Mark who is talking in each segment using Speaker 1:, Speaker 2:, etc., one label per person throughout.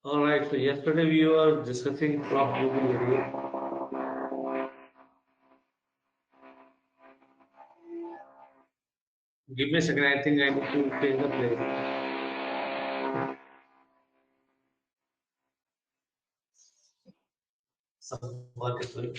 Speaker 1: All right, so yesterday we were discussing crop duty area. Give me a second, I think I need to change the place. Some work is doing.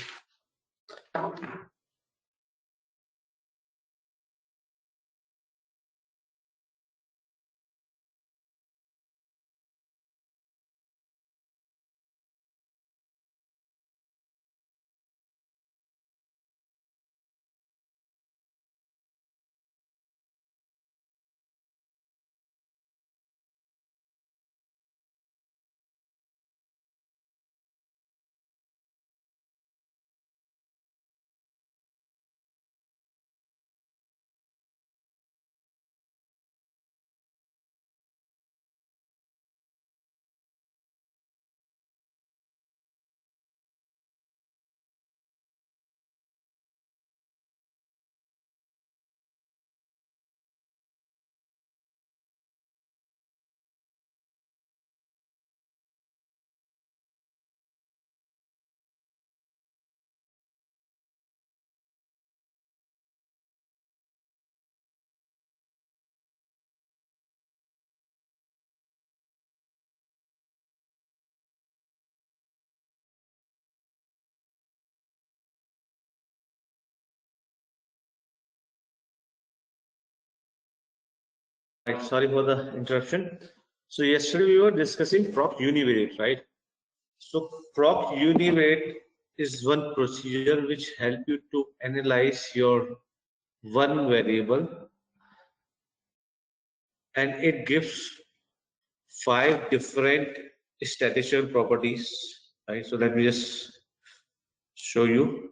Speaker 1: Right, sorry for the interruption. So yesterday we were discussing proc univariate, right? So proc univariate is one procedure which help you to analyze your one variable, and it gives five different statistical properties, right? So let me just show you.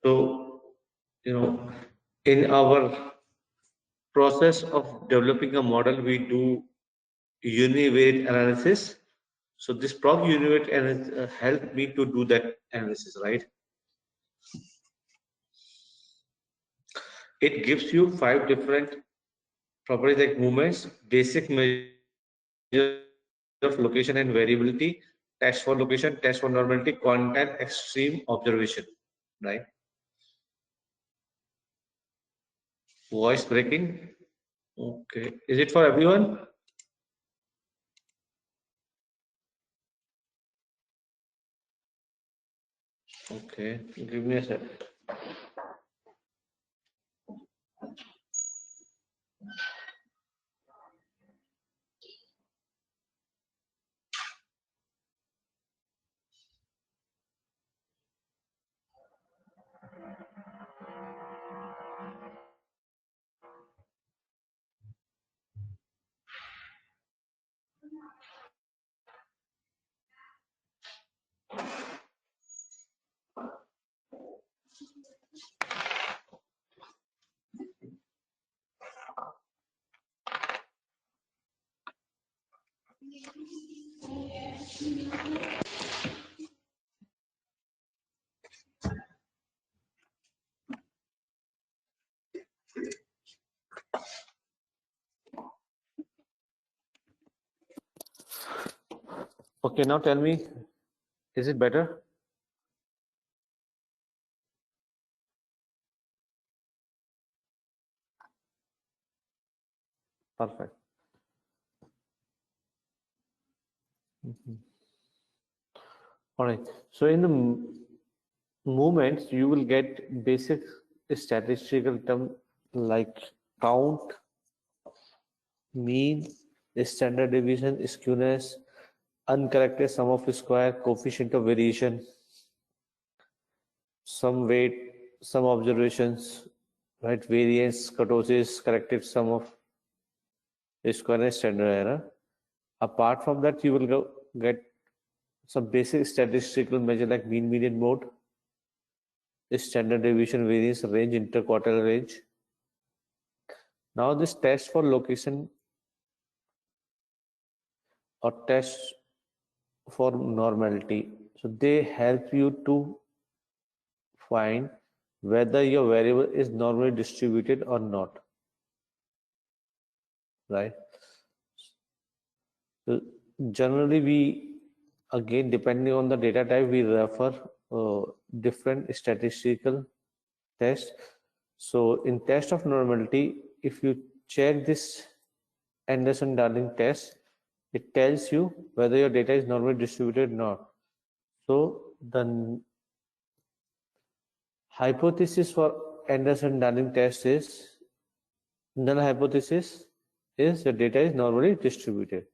Speaker 1: So, in our process of developing a model, we do univariate analysis. So this proc univariate helped me to do that analysis, right? It gives you five different properties like movements, basic measure of location and variability, test for location, test for normality, quantile, extreme observation, right? Voice breaking. Okay. Is it for everyone? Okay. Give me a sec. Okay, now tell me, is it better? Perfect. All right. So in the movements, you will get basic statistical term like count, mean, standard deviation, skewness, uncorrected sum of square, coefficient of variation, some weight, some observations, right? Variance, kurtosis, corrected sum of square and standard error. Apart from that, you will get some basic statistical measure like mean, median, mode, standard deviation, variance, range, interquartile range. Now this test for location or test for normality. So they help you to find whether your variable is normally distributed or not. right? So generally, we again, depending on the data type, we refer different statistical tests. So in test of normality, if you check this Anderson-Darling test, it tells you whether your data is normally distributed or not. So the hypothesis for Anderson-Darling test is, null hypothesis is the data is normally distributed,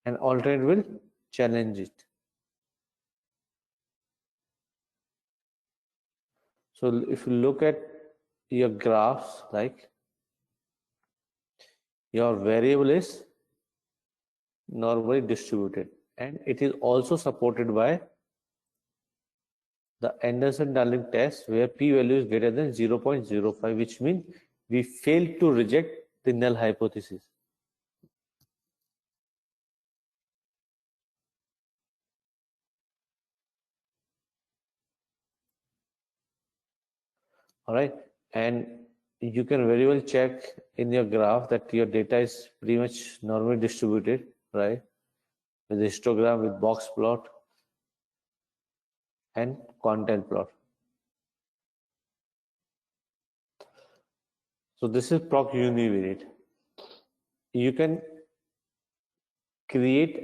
Speaker 1: and alternate will challenge it. So if you look at your graphs, like your variable is normally distributed, and it is also supported by the Anderson-Darling test, where p-value is greater than 0.05, which means we failed to reject the null hypothesis. All right, and you can very well check in your graph that your data is pretty much normally distributed, right? With histogram, with box plot, and quantile plot. So this is proc univariate. You can create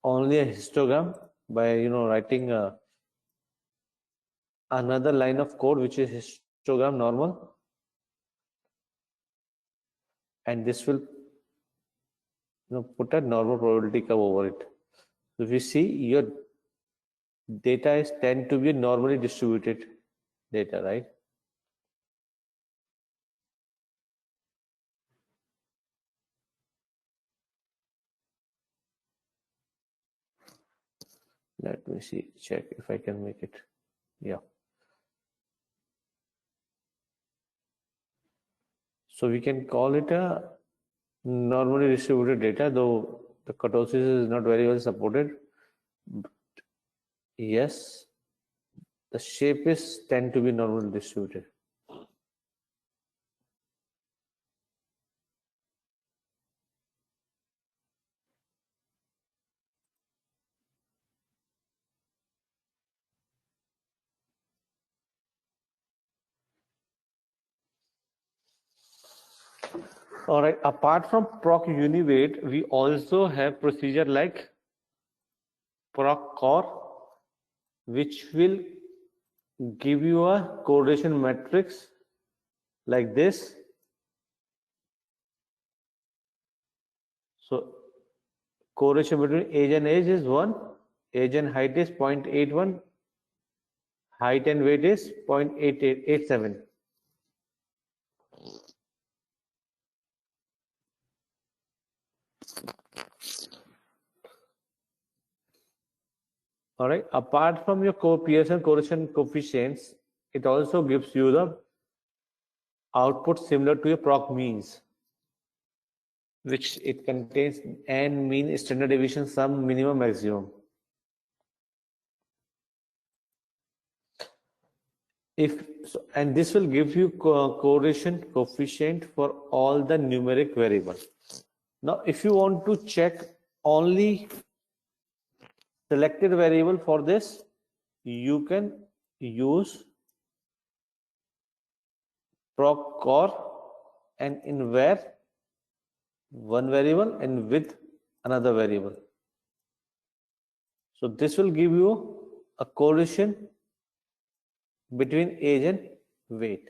Speaker 1: only a histogram by writing another line of code which is histogram normal, and this will put a normal probability curve over it. So if you see, your data is tend to be normally distributed data, right? Let me see, check if I can make it. Yeah. So we can call it a normally distributed data, though the kurtosis is not very well supported. But yes, the shape is tend to be normally distributed. All right, apart from proc univariate, we also have procedure like proc core, which will give you a correlation matrix like this. So correlation between age and age is 1, age and height is 0.81, height and weight is 0.87. All right, apart from your Pearson correlation coefficients, it also gives you the output similar to your proc means, which it contains n mean, standard deviation, sum, minimum, maximum. And this will give you correlation coefficient for all the numeric variables. Now, if you want to check only selected variable for this, you can use proc core and in var one variable and with another variable. So this will give you a correlation between age and weight.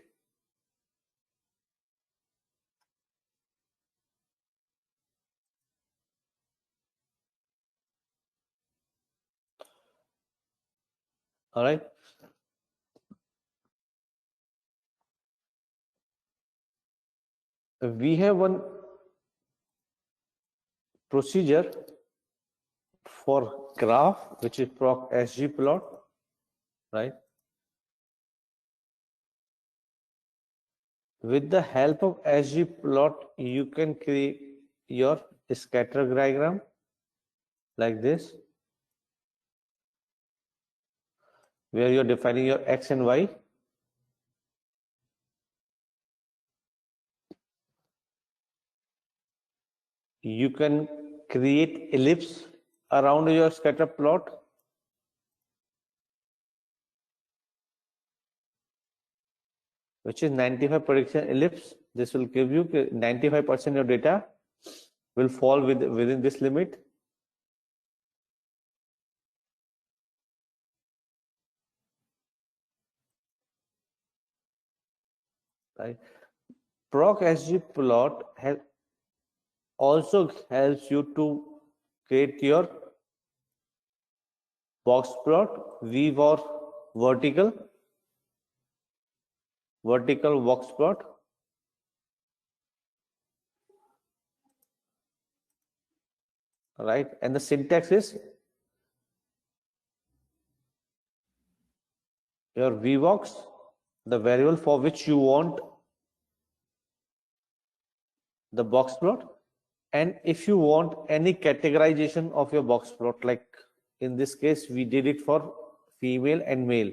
Speaker 1: All right. We have one procedure for graph, which is proc sgplot, right? With the help of sgplot, you can create your scatter diagram like this, where you're defining your x and y. you can create ellipse around your scatter plot, which is 95 prediction ellipse. This will give you 95% of data will fall within this limit. Right. ProcSG plot also helps you to create your box plot, weave or vertical box plot. Right, and the syntax is your vbox, the variable for which you want the box plot, and if you want any categorization of your box plot, like in this case we did it for female and male.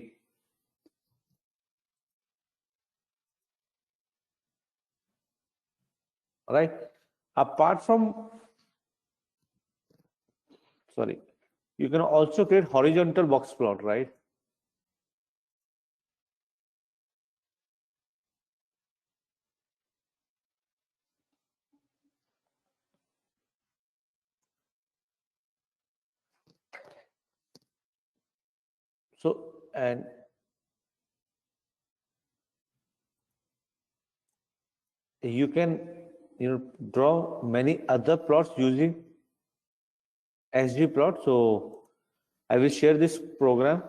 Speaker 1: Right, apart from, sorry, you can also create horizontal box plot, right? So, and you can draw many other plots using SGplot. So I will share this program.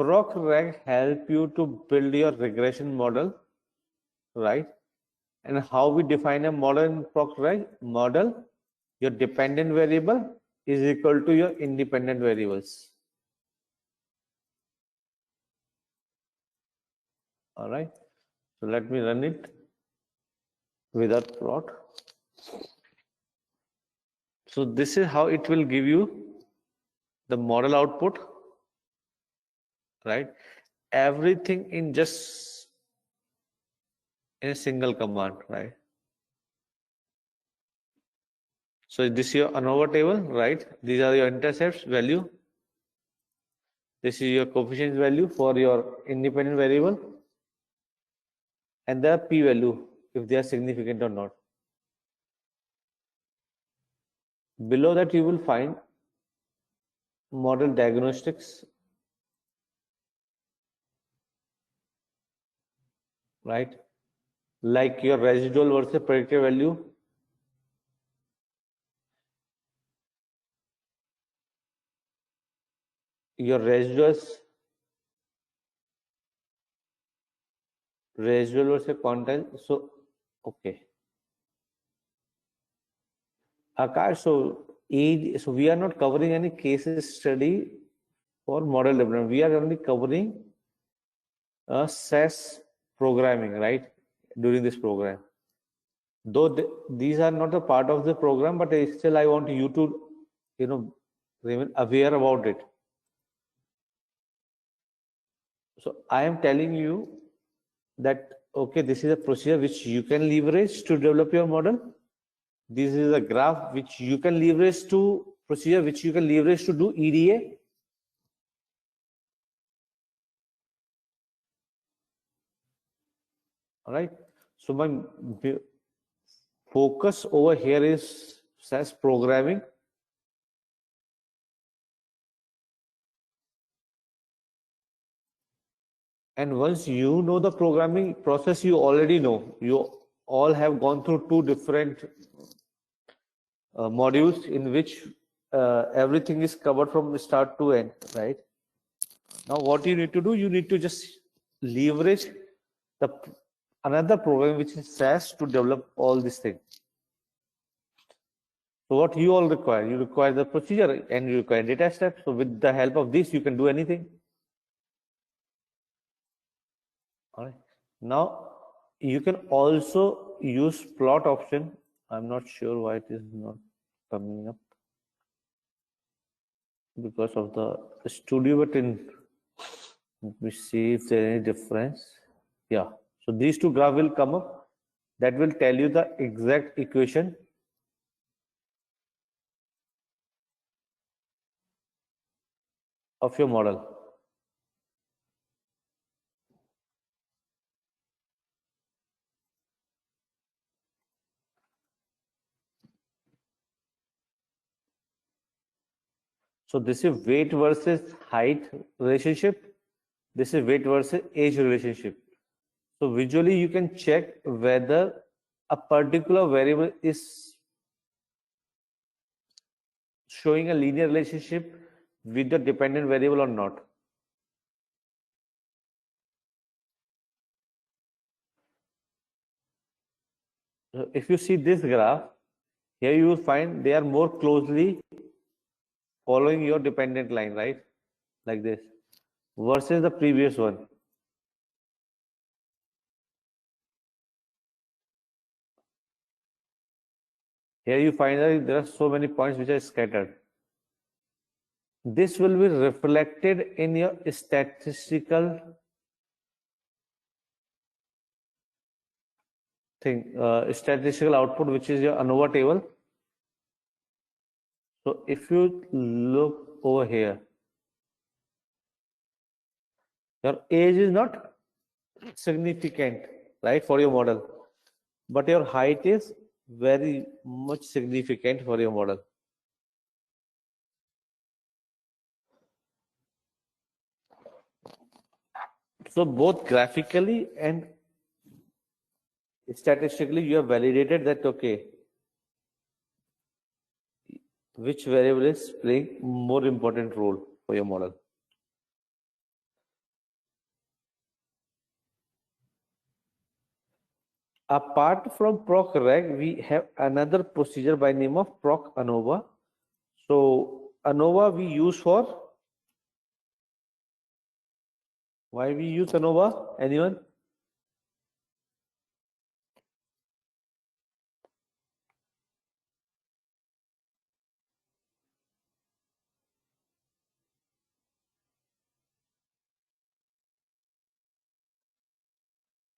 Speaker 1: ProcReg help you to build your regression model, right? And how we define a model in ProcReg model, your dependent variable is equal to your independent variables. All right, so let me run it without plot. So this is how it will give you the model output, right? Everything in just in a single command, right? So this is your ANOVA table, right? These are your intercepts value. This is your coefficient value for your independent variable, and the p value if they are significant or not. Below that you will find model diagnostics, right? Like your residual versus predicted value, your residual versus quantile. So okay, Akash, so we are not covering any case study for model development. We are only covering SAS programming, right? During this program. Though these are not a part of the program, but still I want you to, remain aware about it. So I am telling you that, okay, this is a procedure which you can leverage to develop your model. This is a graph which you can leverage to procedure which you can leverage to do EDA. All right. So my focus over here is SAS programming. And once you know the programming process, you already know. You all have gone through two different modules in which everything is covered from start to end, right? Now, what you need to do, you need to just leverage the another program which is SAS to develop all these things. So what you all require? You require the procedure and you require data steps. So with the help of this, you can do anything. All right. Now, You can also use plot option. I'm not sure why it is not coming up because of the studio, but let me see if there is any difference. Yeah, so these two graph will come up. That will tell you the exact equation of your model. So this is weight versus height relationship. This is weight versus age relationship. So visually you can check whether a particular variable is showing a linear relationship with the dependent variable or not. So if you see this graph, here you will find they are more closely following your dependent line, right? Like this, versus the previous one. Here you find that there are so many points which are scattered. This will be reflected in your statistical statistical output, which is your ANOVA table. So if you look over here, your age is not significant, right, for your model, but your height is very much significant for your model. So both graphically and statistically, you have validated that, okay, which variable is playing more important role for your model. Apart from PROC-REG, we have another procedure by name of PROC-ANOVA. So ANOVA we use for, why we use ANOVA? Anyone?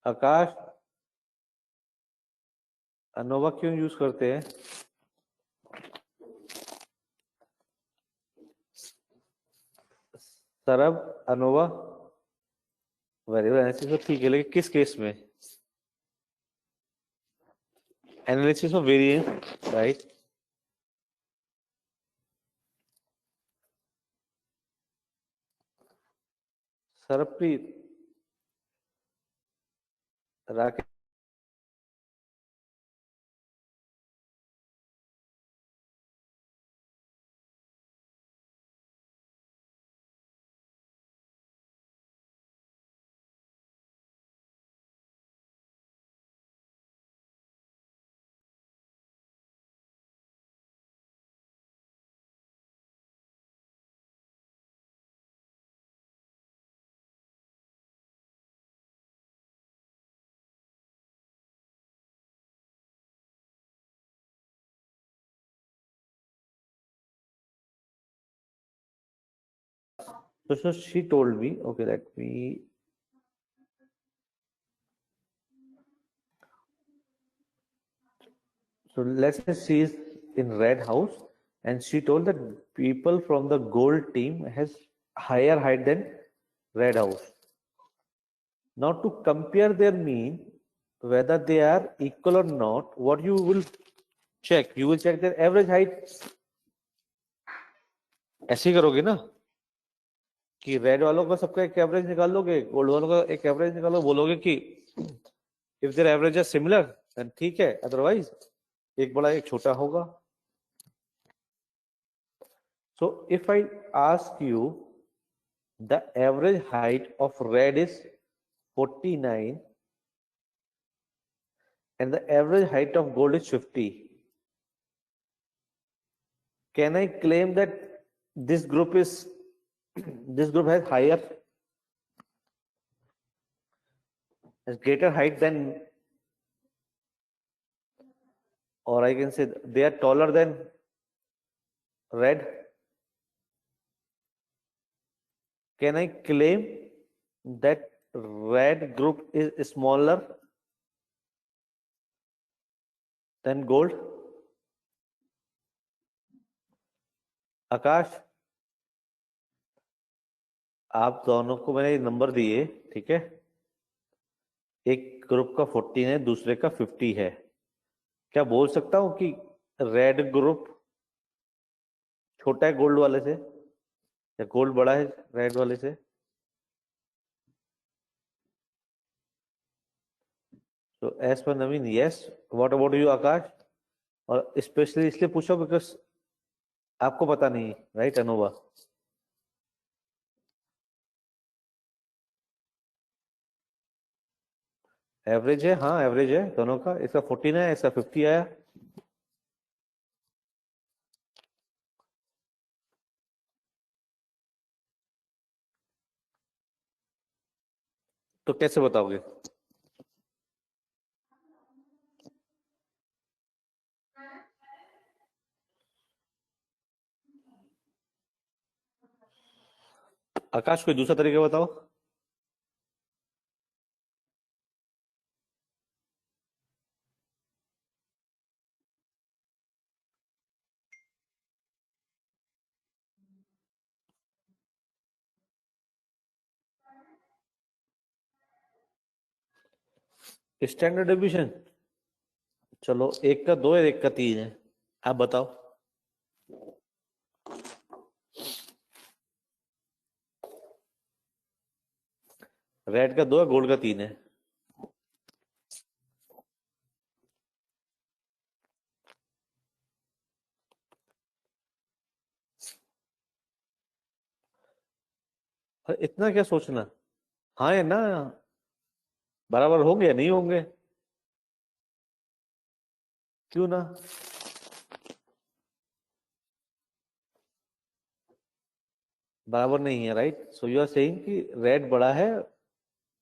Speaker 1: Akash, ANOVA क्यों use करते हैं? सरब, ANOVA variable analysis तो ठीक है, लेकिन किस case में? Analysis of variance, right? Sarabpreet, Rakesh, so she told me, okay, let me, so let's say she is in red house and she told that people from the gold team has higher height than red house. Now to compare their mean, whether they are equal or not, what you will check? You will check their average height. ऐसे ही करोगे ना कि red वालों का सबका एक average निकाल लोगे, गोल्ड वालों का एक एवरेज निकालो, बोलोगे कि if their average are similar then ठीक है, अदरवाइज एक बड़ा एक छोटा होगा. So if I ask you the average height of red is 49 and the average height of gold is 50, can I claim that this group is this group has greater height than or I can say they are taller than red, can I claim that red group is smaller than gold? आकाश, आप दोनों को मैंने number दिए, ठीक है, एक group का 14 है, दूसरे का 50 है, क्या बोल सकता हूं कि रेड ग्रुप छोटा है गोल्ड वाले से या गोल्ड बड़ा है रेड वाले से? तो एज पर Naveen yes, what about you Akash? और स्पेशली इसलिए पूछो बिकॉज आपको पता नहीं, राइट अनोवा? एवरेज है, हाँ एवरेज है दोनों का, इसका 14 है, इसका 50 आया। तो कैसे बताओगे? आकाश कोई दूसरा तरीका बताओ। स्टैंडर्ड डिवीजन, चलो एक का 2 है, एक का 3 है, आप बताओ। रेड का 2 है, गोल्ड का 3 है। इतना क्या सोचना, हाँ है ना, बराबर होंगे या नहीं होंगे? क्यों ना? बराबर नहीं है, right? So you are saying कि रेड बड़ा है,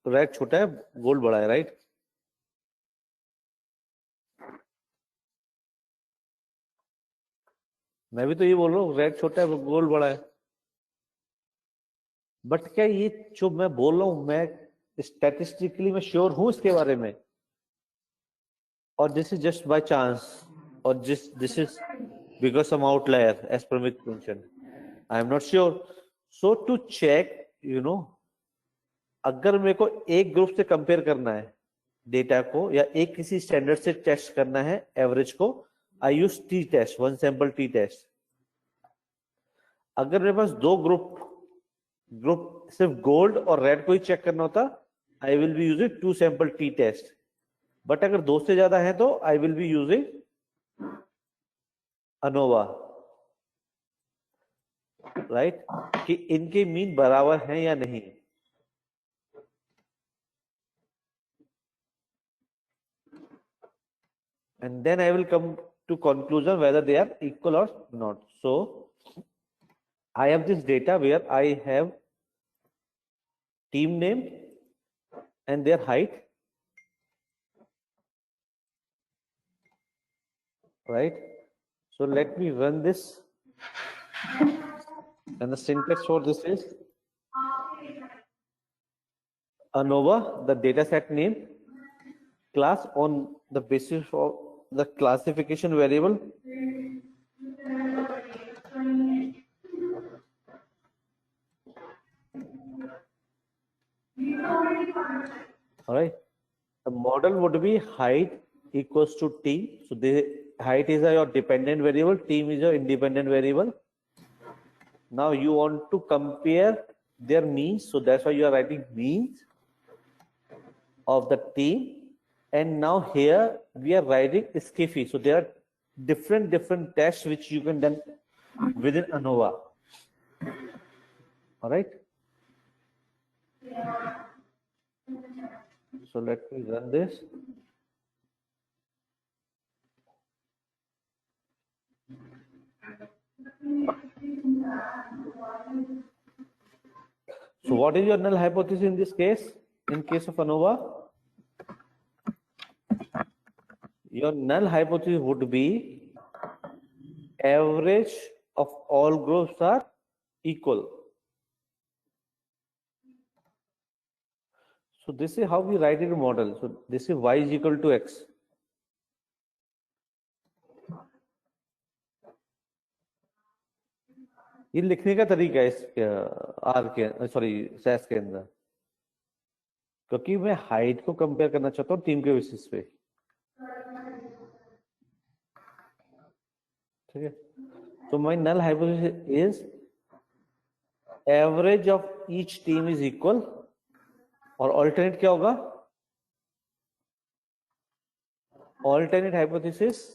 Speaker 1: रेड छोटा है, गोल्ड बड़ा है, राइट? मैं भी तो ये बोल रहा हूँ, रेड छोटा है, गोल्ड बड़ा है। बट क्या ये जो मैं बोल रहा हूँ, मैं स्टैटिस्टिकली मैं श्योर हूं इसके बारे में, और this is just by chance, और this is because some outlier as Pramit mention, I am not sure. So to check, you know, अगर मेरे को एक ग्रुप से कंपेयर करना है डेटा को, या एक किसी स्टैंडर्ड से टेस्ट करना है एवरेज को, I use T test, one sample T test. अगर मेरे पास दो ग्रुप सिर्फ गोल्ड और रेड को ही चेक करना होता, I will be using two sample T test. But अगर दो से ज्यादा है तो I will be using ANOVA, right? कि इनके मीन बराबर हैं या नहीं। And then I will come to conclusion whether they are equal or not. So I have this data where I have team name and their height, right? So let me run this, and the syntax for this is ANOVA, the data set name, class on the basis of the classification variable, all right? The model would be height equals to t. So the height is your dependent variable, team is your independent variable. Now you want to compare their means, so that's why you are writing means of the team. And now here we are writing SCFE. So there are different tests which you can done within ANOVA. All right. So let me run this. So what is your null hypothesis in this case? In case of ANOVA, Your null hypothesis would be average of all groups are equal. So this is how we write it in model. So this is y is equal to x. ये लिखने का तरीका है इसके are के sorry cess के अंदर, क्योंकि मैं हाइट को कंपेयर करना चाहता हूँ टीम के बेसिस पे। ठीक है, तो my null hypothesis is average of each team is equal, और ऑल्टरनेट क्या होगा? Alternate hypothesis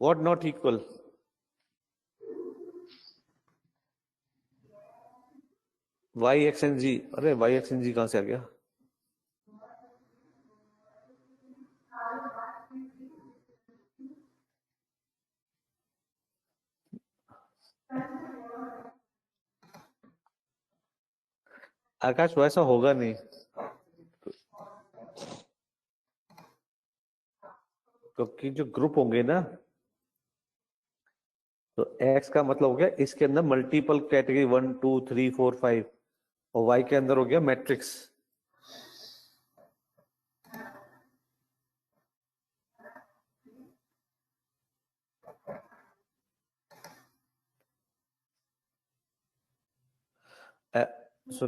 Speaker 1: what not equal? Y X N G. अरे वाई एक्स एन जी कहां से आ गया? आकाश वैसा होगा नहीं, क्योंकि जो ग्रुप होंगे ना, तो एक्स का मतलब हो गया इसके अंदर मल्टीपल कैटेगरी 1 2 3 4 5, और वाई के अंदर हो गया मैट्रिक्स। सो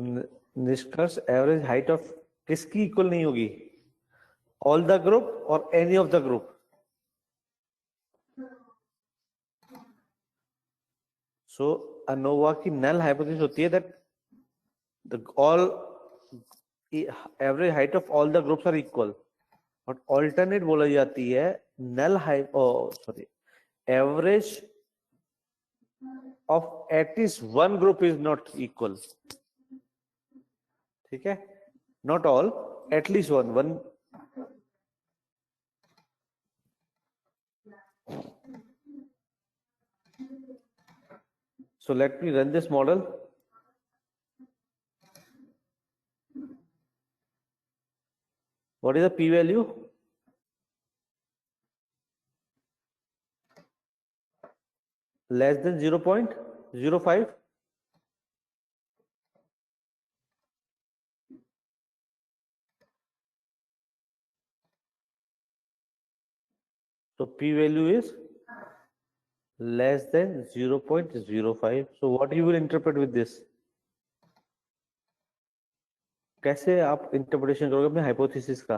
Speaker 1: निष्कर्ष एवरेज हाइट ऑफ किसकी इक्वल नहीं होगी? ऑल द ग्रुप और any of the group. So ANOVA की नल हाइपोथेसिस होती है that the all average height of all the groups are equal, और ऑल्टरनेट बोला जाती है null height sorry average of at least one group is not equal. ठीक है, not all, at least one one. So let me run this model. What is the p-value? Less than 0.05. So p-value is less than 0.05. So what you will interpret with this? कैसे आप interpretation करोगे अपने hypothesis का?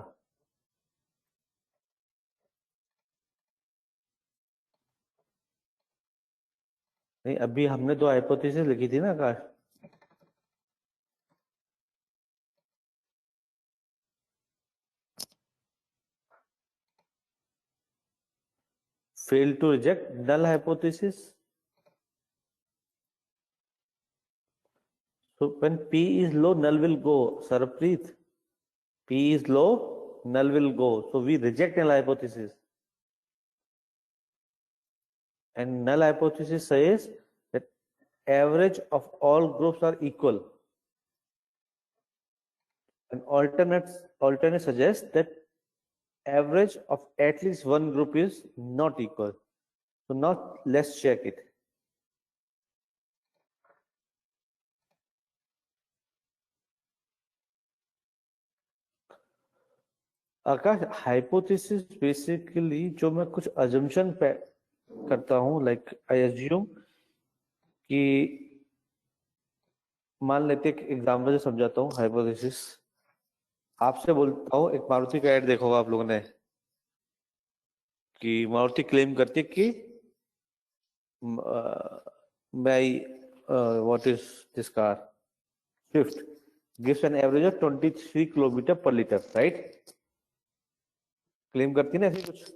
Speaker 1: नहीं, अभी हमने दो hypothesis लिखी थी ना आकाश। Fail to reject null hypothesis. So when p is low, null will go. Sarpreet, p is low, null will go. So we reject null hypothesis. And null hypothesis says that average of all groups are equal. And alternate suggests that average of at least one group is not equal. So now let's check it. Akash, hypothesis basically जो मैं कुछ assumption करता हूं, like I assume कि मान लेते एक example से समझाता हूँ हाइपोथेसिस। आपसे बोलता हूँ, एक मारुति का ऐड देखा होगा आप लोगों ने, कि मारुति क्लेम करती है कि what is this car Swift gives an average of 23 kilometre पर लीटर, राइट? क्लेम करती है ना ऐसे कुछ,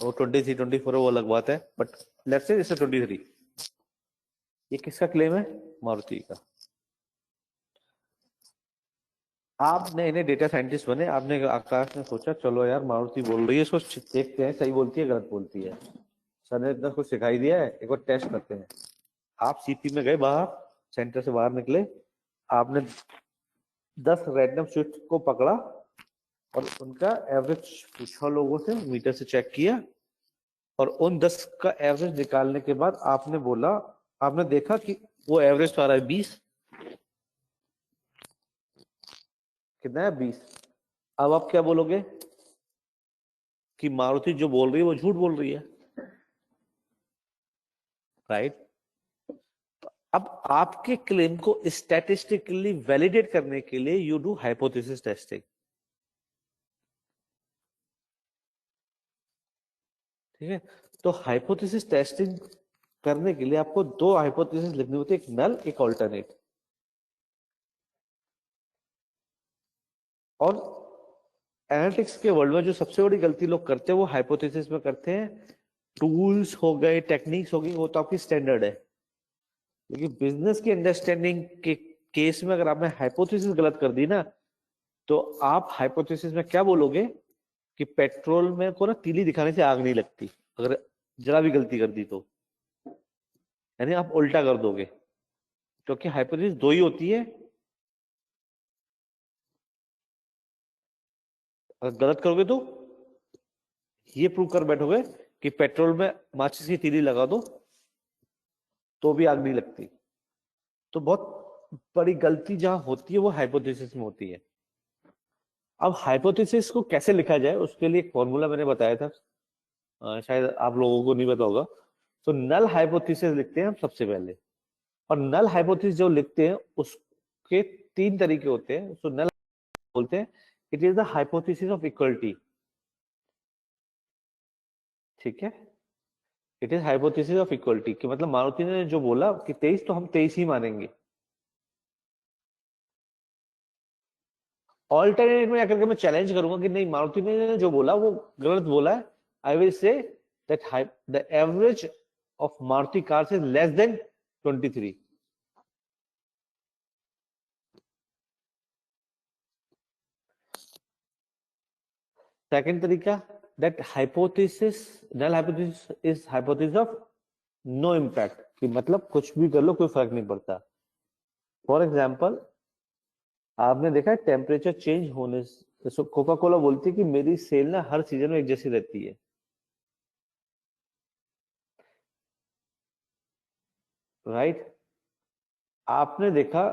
Speaker 1: वो 23 24 वो अलग बात है, बट लेट्स से इसे 23। ये किसका क्लेम है? मारुति का। आपने इन्हें डेटा साइंटिस्ट बने, आपने आकाश ने सोचा चलो यार मारुति बोल रही है, इसको देखते हैं सही बोलती है गलत बोलती है। सर ने इतना कुछ सिखाई दिया है, एक बार टेस्ट करते हैं। आप सीपी में गए, बाहर सेंटर से बाहर निकले, आपने 10 रैंडम स्विफ्ट को पकड़ा और उनका एवरेज पूछा लोगों से, मीटर से चेक किया, और उन 10 का एवरेज निकालने के बाद आपने बोला, आपने देखा कि वो एवरेज तो आ रहा है 20, कितना है 20। अब आप क्या बोलोगे कि मारुति जो बोल रही है वो झूठ बोल रही है, राइट। अब आपके क्लेम को स्टैटिस्टिकली वैलिडेट करने के लिए यू डू हाइपोथेसिस टेस्टिंग, ठीक है। तो हाइपोथेसिस टेस्टिंग करने के लिए आपको दो हाइपोथेसिस लिखनी होती है, एक नल एक ऑल्टरनेट। और एनालिटिक्स के वर्ल्ड में जो सबसे बड़ी गलती लोग करते हैं वो हाइपोथेसिस में करते हैं। टूल्स हो गए, टेक्निक्स हो गई, वो तो आपकी स्टैंडर्ड है, लेकिन बिजनेस की अंडरस्टैंडिंग के केस में अगर आपने हाइपोथेसिस गलत कर दी ना, तो आप हाइपोथेसिस में क्या बोलोगे कि पेट्रोल में को ना तीली दिखाने से आग नहीं लगती, अगर जरा भी गलती कर दी तो, यानी आप उल्टा कर दोगे, क्योंकि हाइपोथेसिस दो ही होती है। अगर गलत करोगे तो ये प्रूव कर बैठोगे कि पेट्रोल में माचिस की तीली लगा दो तो भी आग नहीं लगती। तो बहुत बड़ी गलती जहां होती है वो हाइपोथेसिस में होती है। अब हाइपोथेसिस को कैसे लिखा जाए उसके लिए एक फॉर्मूला मैंने बताया था, शायद आप लोगों को नहीं पता होगा। तो नल हाइपोथेसिस लिखते हैं हम सबसे पहले, और नल हाइपोथेसिस जो लिखते हैं उसके तीन तरीके होते हैं। तो नल बोलते हैं it is the hypothesis of equality, ठीक है। It is hypothesis of equality कि मतलब मारुति ने जो बोला कि 23, तो हम 23 ही मानेंगे। ऑल्टरनेट में आकर के मैं चैलेंज करूंगा कि नहीं, मारुति ने जो बोला वो गलत बोला है। I will say that the average of Maruti cars is less than 23। Second तरीका, that hypothesis, null hypothesis is hypothesis of no impact, कि मतलब कुछ भी कर लो कोई फर्क नहीं पड़ता। फॉर एग्जाम्पल, आपने देखा है टेम्परेचर चेंज होने से कोका कोला बोलती है कि मेरी सेल ना हर सीजन में एक जैसी रहती है, राइट। आपने देखा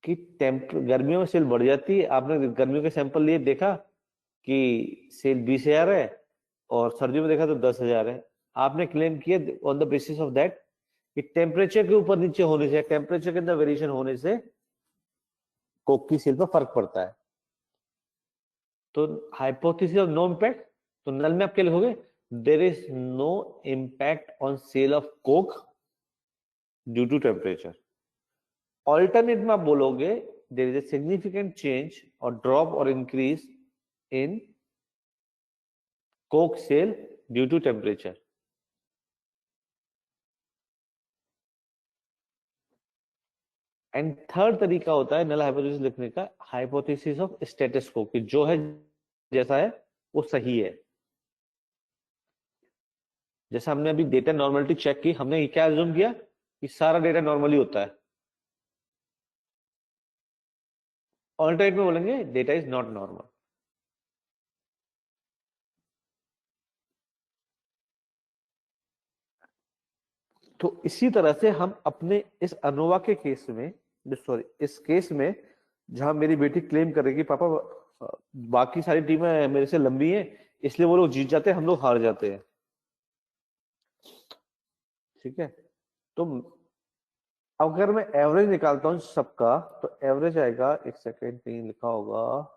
Speaker 1: कि गर्मियों में सेल बढ़ जाती है, आपने गर्मियों के सैंपल लिए देखा कि सेल 20,000 है और सर्दियों में देखा तो 10,000 है। आपने क्लेम किया on the basis of that कि टेम्परेचर के ऊपर नीचे होने से, टेम्परेचर के अंदर वेरिएशन होने से कोक की सेल पर फर्क पड़ता है। तो हाइपोथेसिस ऑफ नो इम्पैक्ट, तो नल में आप क्या लिखोगे, there is no impact on sale of Coke due to temperature. Alternate में आप बोलोगे there is a significant change or drop or increase in coke sale due to temperature। And third तरीका होता है नल हाइपोथेसिस लिखने का, hypothesis of status को, कि जो है जैसा है वो सही है। जैसा हमने अभी डेटा नॉर्मलिटी चेक की, हमने क्या अज्यूम किया कि सारा डेटा नॉर्मली होता है। ऑल्टरनेट में बोलेंगे डेटा इज नॉट नॉर्मल। तो इसी तरह से हम अपने इस अनोवा के केस में, सॉरी इस केस में, जहां मेरी बेटी क्लेम करेगी पापा बाकी सारी टीमें मेरे से लंबी हैं इसलिए वो लोग जीत जाते हैं, हम लोग हार जाते हैं, ठीक है। तो अगर मैं एवरेज निकालता हूं सबका, तो एवरेज आएगा, एक सेकेंड कहीं लिखा होगा,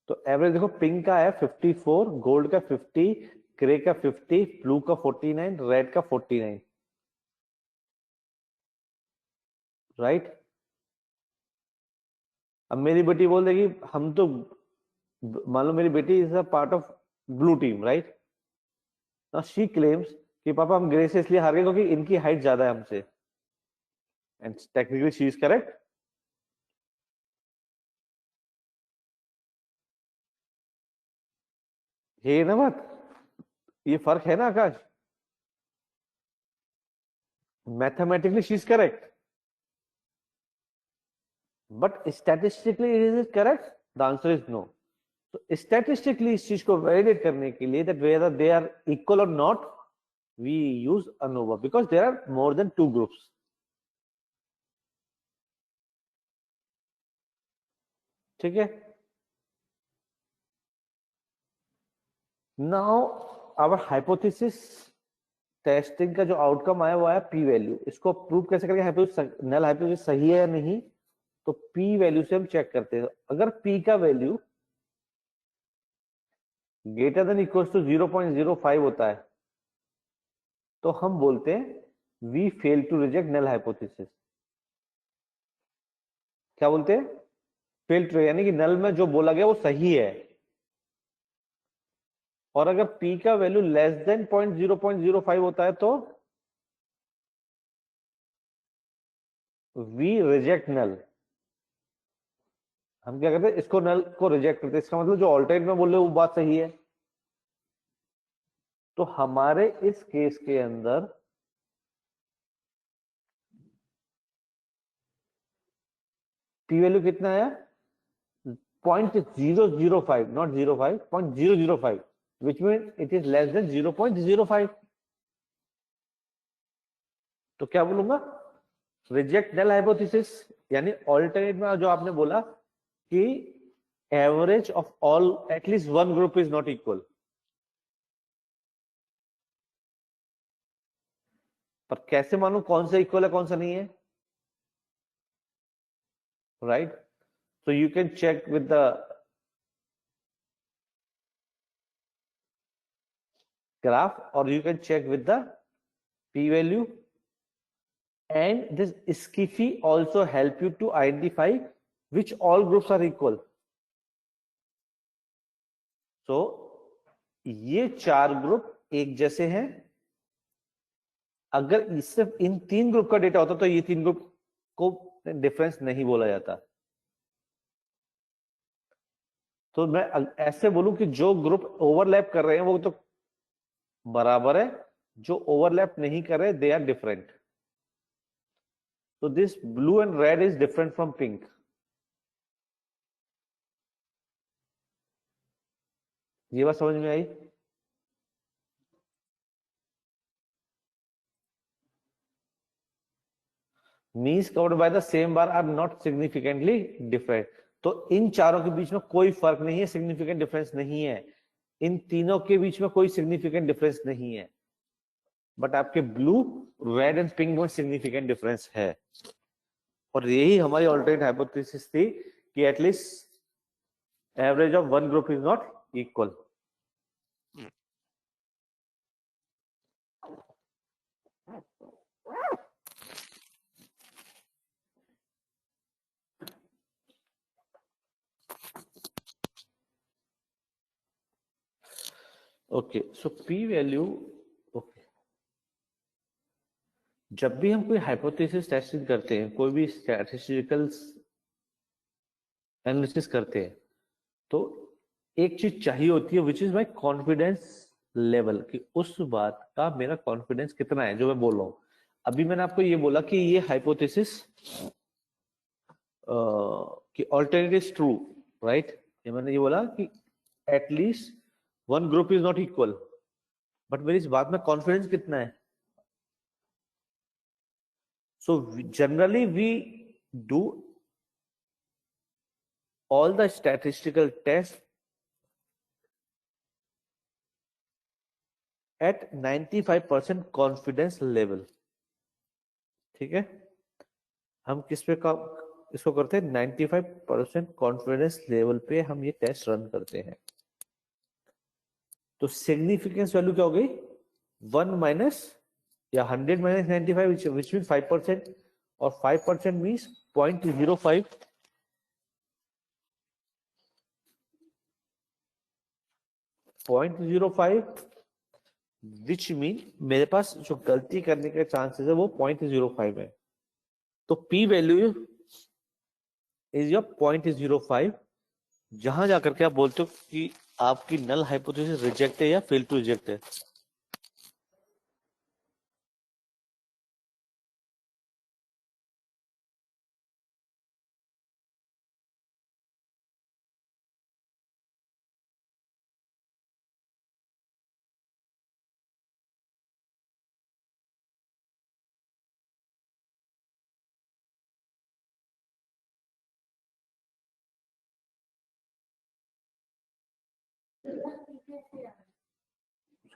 Speaker 1: तो एवरेज देखो, पिंक का है 54, गोल्ड का 50, ग्रे का 50, ब्लू का 49, रेड का 49, राइट। अब मेरी बेटी बोल देगी हम तो, मान लो मेरी बेटी is a part of blue team, right. Now she claims कि पापा हम ग्रे से इसलिए हार गए क्योंकि इनकी हाइट ज्यादा है हमसे, and technically she is correct. है ना बात, ये फर्क है ना आकाश? Mathematically she is correct, but statistically is it correct? The answer is no. तो स्टैटिस्टिकली इस चीज को वैलिडेट करने के लिए that whether they are equal और not, we use ANOVA because there are more than 2 groups. ठीक है, नाउ आवर हाइपोथेसिस टेस्टिंग का जो आउटकम आया वो आया पी वैल्यू। इसको प्रूव कैसे करेंगे? हाइपोथेसिस, नल हाइपोथेसिस सही है या नहीं, तो पी वैल्यू से हम चेक करते हैं। अगर पी का value greater than equal to 0.05 होता है तो हम बोलते हैं we fail to reject null hypothesis. क्या बोलते हैं? फेल टू, यानी कि नल में जो बोला गया वो सही है। और अगर पी का वैल्यू लेस देन 0.05 होता है तो वी रिजेक्ट नल। हम क्या करते हैं? इसको नल को रिजेक्ट करते हैं। इसका मतलब जो ऑल्टरनेट में बोल रहे वो बात सही है। तो हमारे इस केस के अंदर पी वैल्यू कितना आया? 0.005, not 05, 0.005, which means it is less than 0.05। तो क्या बोलूंगा? रिजेक्ट नल हाइपोथेसिस, यानी ऑल्टरनेट में जो आपने बोला कि average of all at least one group is not equal, पर कैसे मालूम कौन सा इक्वल है कौन सा नहीं है? Right, so you can check with the graph or you can check with the p value, and this skiffy also help you to identify which all groups are equal। so ये 4 group एक जैसे हैं। अगर सिर्फ इन 3 group का data होता तो ये 3 ग्रुप को डिफरेंस नहीं बोला जाता। तो मैं ऐसे बोलूं कि जो ग्रुप ओवरलैप कर रहे हैं वो तो बराबर है, जो ओवरलैप नहीं कर रहे दे आर डिफरेंट। तो this blue and red is different from pink. ये बात समझ में आई? Means covered by the same bar are not significantly different. तो इन चारों के बीच में कोई फर्क नहीं है, सिग्निफिकेंट डिफरेंस नहीं है। इन तीनों के बीच में कोई सिग्निफिकेंट डिफरेंस नहीं है, बट आपके ब्लू, रेड एंड पिंक में सिग्निफिकेंट डिफरेंस है। और यही हमारी ऑल्टरनेट हाइपोथेसिस थी कि at least average of one group is not equal. Okay, so P value. Okay, जब भी हम कोई हाइपोथेसिस टेस्टिंग करते हैं, कोई भी स्टैटिस्टिकल एनालिसिस करते हैं, तो एक चीज चाहिए होती है which is my confidence level, कि उस बात का मेरा कॉन्फिडेंस कितना है जो मैं बोल रहा हूं। अभी मैंने आपको ये बोला कि ये हाइपोथेसिस कि ऑल्टरनेट इज ट्रू, राइट? ये मैंने ये बोला कि at least one group is not equal, but मेरी इस बात में कॉन्फिडेंस कितना है? So generally we do all the statistical tests at 95% confidence level. ठीक है, हम किस पे का इसको करते हैं? 95% कॉन्फिडेंस लेवल पे हम ये टेस्ट रन करते हैं। तो सिग्निफिकेंस वैल्यू क्या हो गई? 1 माइनस या 100 माइनस 95 विच मीन 5%, और 5% मीन्स 0.05। 0.05 विच मीन मेरे पास जो गलती करने के चांसेस है वो 0.05 है। तो पी वैल्यू इज योर 0.05। जहां जाकर के आप बोलते हो कि आपकी नल हाइपोथेसिस रिजेक्ट है या फेल टू रिजेक्ट है?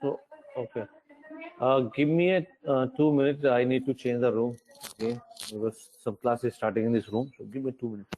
Speaker 1: So, okay. Give me a 2 minutes. I need to change the room. Okay, because some class is starting in this room. So give me 2 minutes.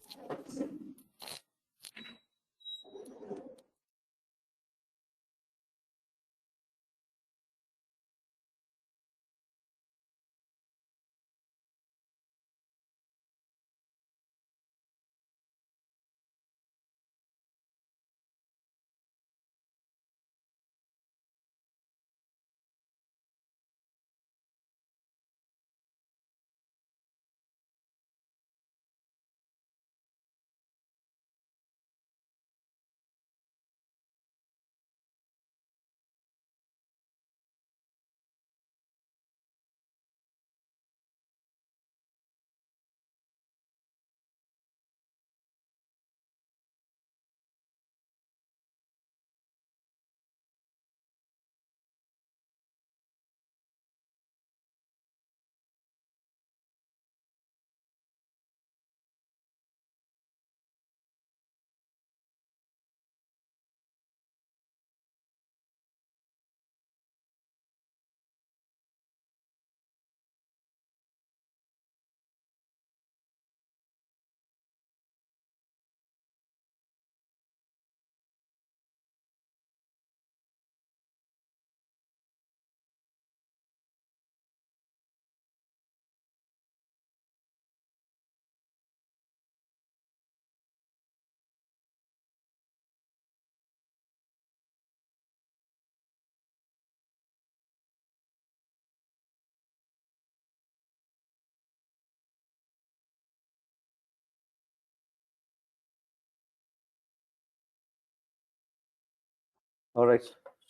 Speaker 1: All right.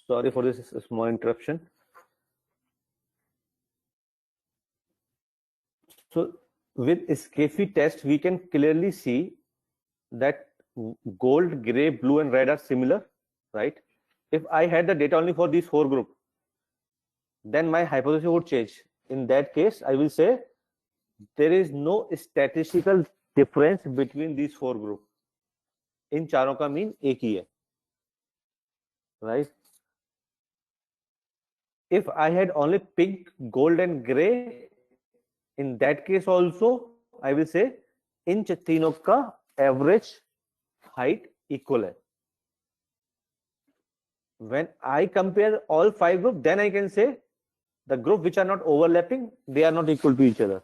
Speaker 1: Sorry for this small interruption. So with SCAFE test, we can clearly see that gold, gray, blue, and red are similar, right? If I had the data only for these four groups, then my hypothesis would change. In that case, I will say there is no statistical difference between these four groups. इन चारों का mean एक ही है, right? If I had only pink, gold, and gray, in that case also, I will say इन तीनों का average height equal है. When I compare all five groups, then I can say the group which are not overlapping, they are not equal to each other.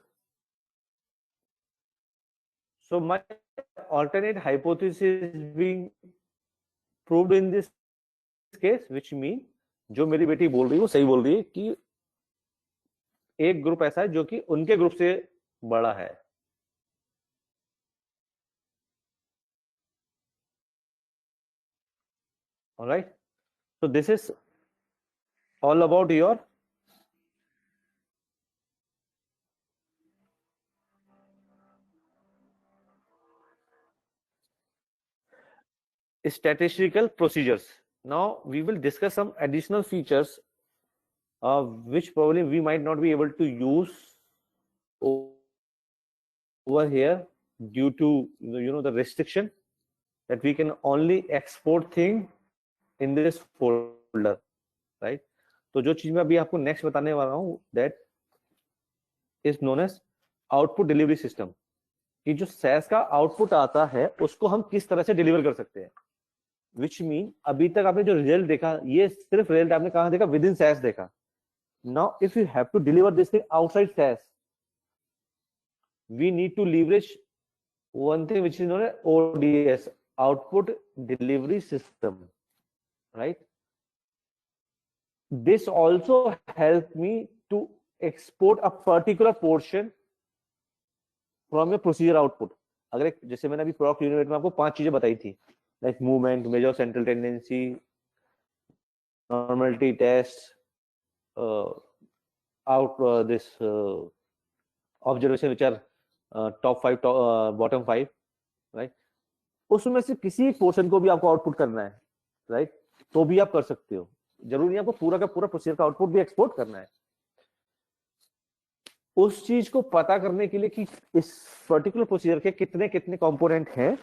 Speaker 1: So my alternate hypothesis being proved in this case, which mean जो मेरी बेटी बोल रही है वो सही बोल रही है कि एक ग्रुप ऐसा है जो कि उनके ग्रुप से बड़ा है. All right. So this is all about your statistical procedures. Now we will discuss some additional features which probably we might not be able to use over here due to the restriction that we can only export thing in this folder, right? तो जो चीज मैं अभी आपको next बताने वाला हूँ that is known as output delivery system. कि जो सैस का आउटपुट आता है उसको हम किस तरह से डिलीवर कर सकते हैं. विच मीन अभी तक आपने जो रिजल्ट देखा ये सिर्फ रिजल्ट आपने कहां देखा, विद इन सैस देखा. Now if you have to deliver this thing outside SAS, we need to leverage one thing which is known as ODS, output delivery system, right? This also helped me to export a particular portion from your procedure output. अगर जैसे मैंने अभी product unit में आपको 5 चीजें बताई थी, like movement, major central tendency, normality test, uh, out this observation which are top 5, bottom 5, right? उसमें से किसी एक पोर्शन को भी आपको आउटपुट करना है, राइट? तो भी आप कर सकते हो, जरूरी नहीं आपको पूरा का पूरा प्रोसीजर का आउटपुट भी एक्सपोर्ट करना है। उस चीज को पता करने के लिए कि इस पर्टिकुलर प्रोसीजर के कितने कितने कंपोनेंट हैं,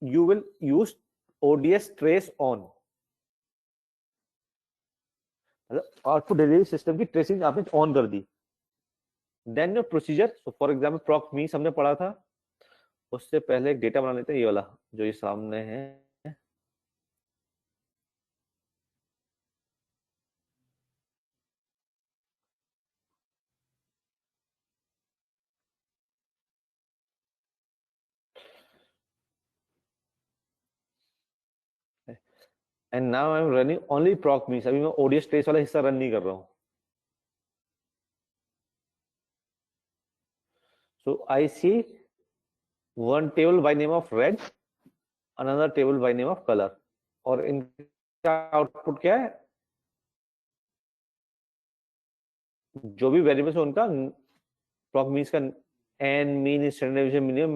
Speaker 1: you will use ODS trace on, output delivery system की ट्रेसिंग आपने ऑन कर दी। Then your procedure, so for example procs means हमने पढ़ा था, उससे पहले एक डेटा बना लेते हैं, ये वाला जो ये सामने है। And now I am running only प्रॉक means, अभी मैं ओडीएस ट्रेस वाला हिस्सा रन नहीं कर रहा हूँ। So I see one table by name of red, another table by name of colour, और इनका आउटपुट क्या है, जो भी वेरिएबल्स है उनका प्रॉक मीन्स का N, mean, standard deviation, minimum,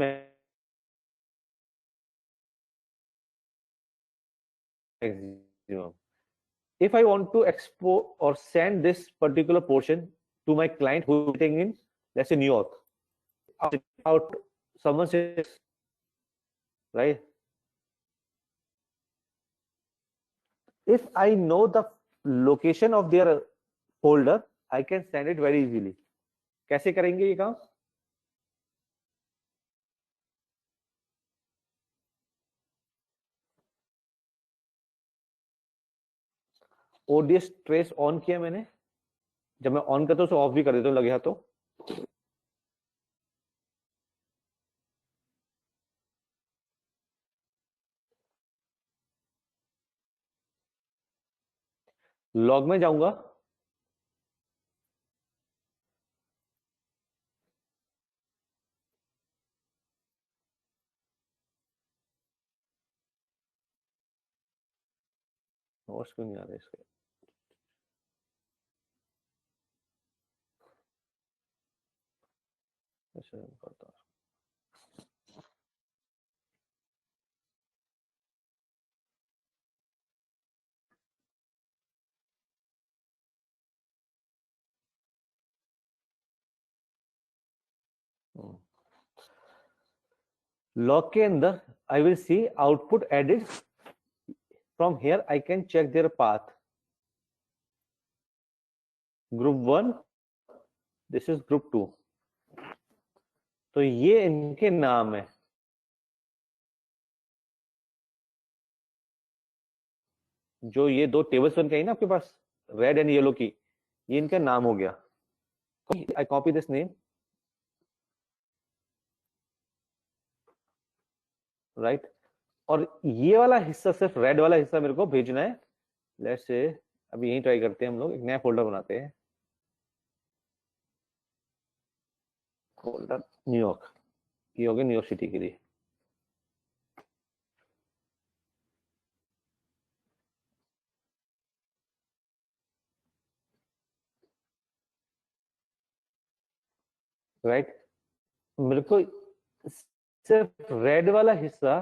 Speaker 1: maximum. If I want to export or send this particular portion to my client who is sitting in, let's say, New York, out someone says, right? If I know the location of their folder, I can send it very easily. कैसे करेंगे ये काम? ODS trace on किया मैंने, जब मैं on करता हूँ तो ऑफ भी कर देता हूँ, लगे तो लॉग में जाऊंगा, और क्यों नहीं आ रहा इसके, ऐसे करता हूँ। लॉग के अंदर I will see output added, from here I can check their path, group 1, this is group 2, तो ये इनके नाम है। जो ये दो टेबल्स बन गई ना आपके पास, रेड एंड येलो की, ये इनका नाम हो गया। आई कॉपी दिस नेम, राइट, और ये वाला हिस्सा, सिर्फ रेड वाला हिस्सा मेरे को भेजना है। लेट्स से अभी यही ट्राई करते हैं, हम लोग एक नया फोल्डर बनाते हैं, फोल्डर न्यूयॉर्क, ये हो गया न्यूयॉर्क सिटी के लिए। राइट, मेरे को सिर्फ रेड वाला हिस्सा,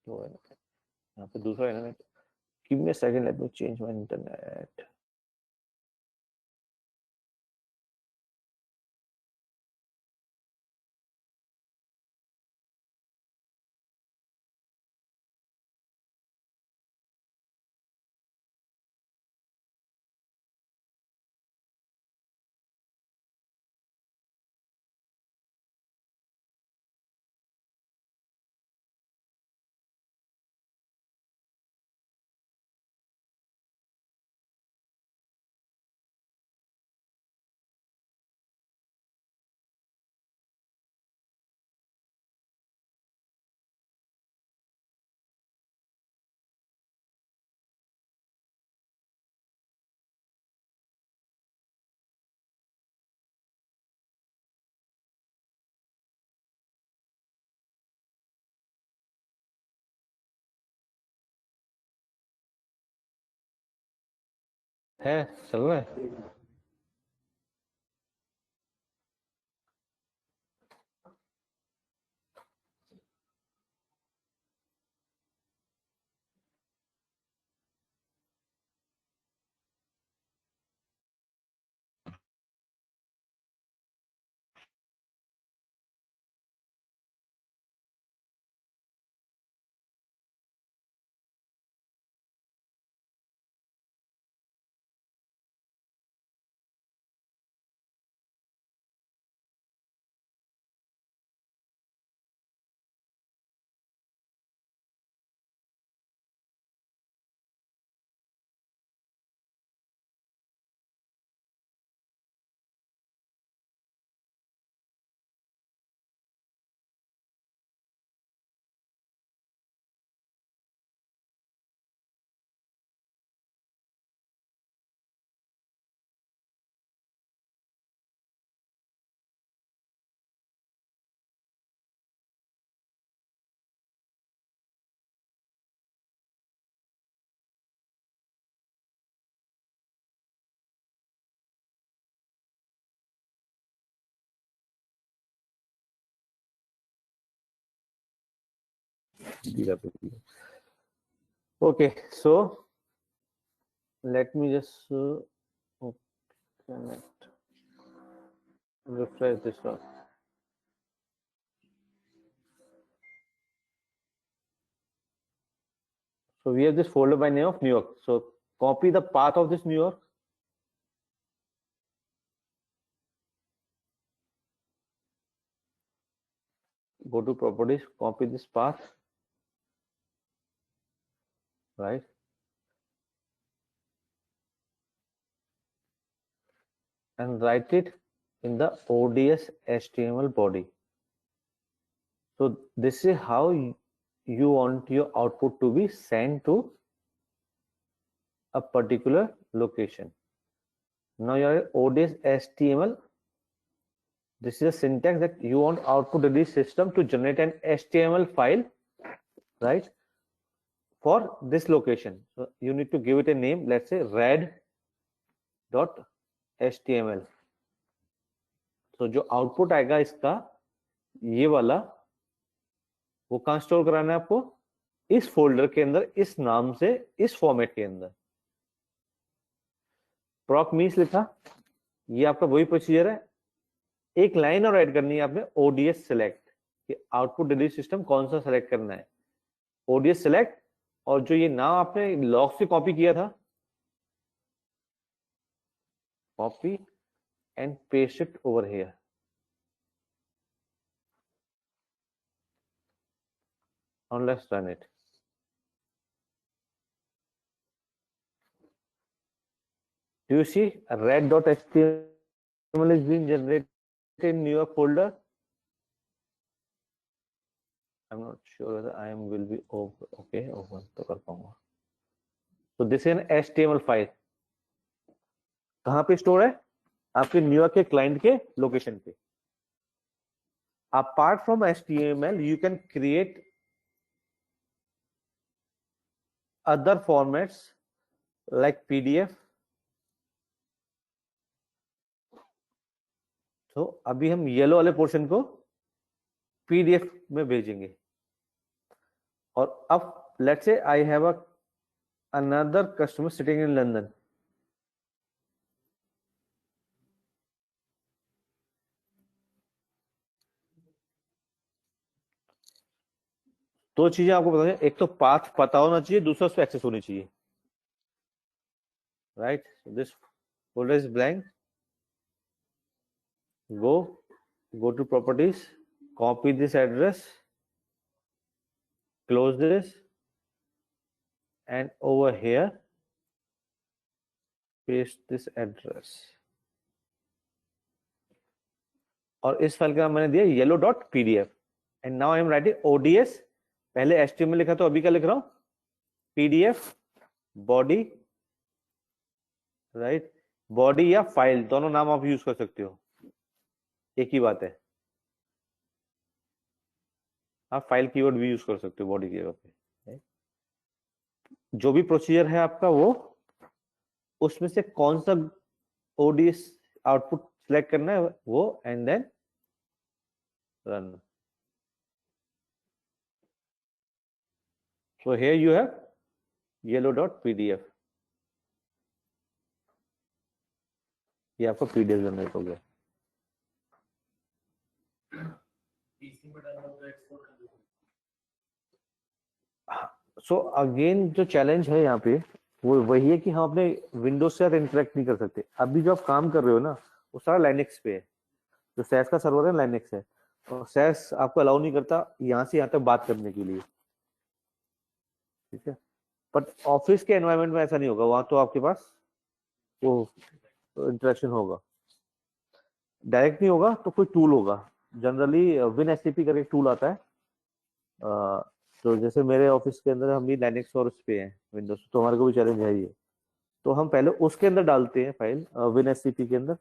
Speaker 1: जो है यहाँ पे दूसरा है ना, give me a second, let me change my internet. है, चल रहा है। Okay, so let me just connect, refresh this one. So we have this folder by name of New York. So copy the path of this New York. Go to properties, copy this path, right? And write it in the ODS HTML body. So this is how you want your output to be sent to a particular location. Now your ODS HTML, this is a syntax that you want output of this system to generate an HTML file, right, for this location. So you need to give it a name, let's say red.html. So जो output आएगा इसका ये वाला, वो कहाँ store कराना है आपको? इस फोल्डर के अंदर, इस नाम से, इस फॉर्मेट के अंदर। proc मीन्स लिखा, ये आपका वही प्रोसीजर है। एक लाइन और ऐड करनी है आपने ओडीएस सिलेक्ट, कि आउटपुट डिलीट सिस्टम कौन सा सेलेक्ट करना है, ओडीएस सिलेक्ट, और जो ये नाम आपने लॉग से कॉपी किया था, copy and paste it over here. Now let's run it. Do you see red.html is being generated in New York folder? I'm not sure whether I am will be okay open तो कर पाऊंगा। So this is an HTML file. कहाँ पे store है? आपके New York के client के location पे। Apart from HTML, you can create other formats like PDF. तो अभी हम येलो वाले पोर्शन को PDF में भेजेंगे। और अब let's say I have another customer sitting in London. दो चीजें आपको बताएं, एक तो पाथ पता होना चाहिए, दूसरा उस पर एक्सेस होनी चाहिए, right? This folder is blank, go to properties, copy this address, close this, and over here paste this address. और इस फाइल का नाम मैंने दिया yellow.pdf, and now I am writing ODS, पहले HTML लिखा तो अभी क्या लिख रहा हूं? PDF body, right? बॉडी या फाइल दोनों नाम आप यूज कर सकते हो, एक ही बात है। आप फाइल कीवर्ड भी यूज कर सकते हो बॉडी की जगह पे। जो भी प्रोसीजर है आपका वो उसमें से कौन सा ओडीएस आउटपुट सिलेक्ट करना है वो, and then run. So here you have yellow.pdf. ये आपको पीडीएफ जनरेट हो गया. सो अगेन जो चैलेंज है यहाँ पे वो वही है कि हम अपने विंडोज से इंटरेक्ट नहीं कर सकते. अभी जो आप काम कर रहे हो ना वो सारा लाइनेक्स पे है. जो सैस का सर्वर है लाइनेक्स है, और सैस आपको अलाउ नहीं करता यहाँ से यहाँ तक बात करने के लिए. ठीक है, बट ऑफिस के एनवायरनमेंट में ऐसा नहीं होगा. वहां तो आपके पास वो इंटरेक्शन होगा. डायरेक्ट नहीं होगा तो कोई टूल होगा. जनरली विन एससीपी करके टूल आता है. तो जैसे मेरे ऑफिस के अंदर हम भी लाइनेक्स और उस पे हैं विंडोज, तो हमारे को भी चैलेंज है ये. तो हम पहले उसके अंदर डालते हैं फाइल विन एससीपी के अंदर.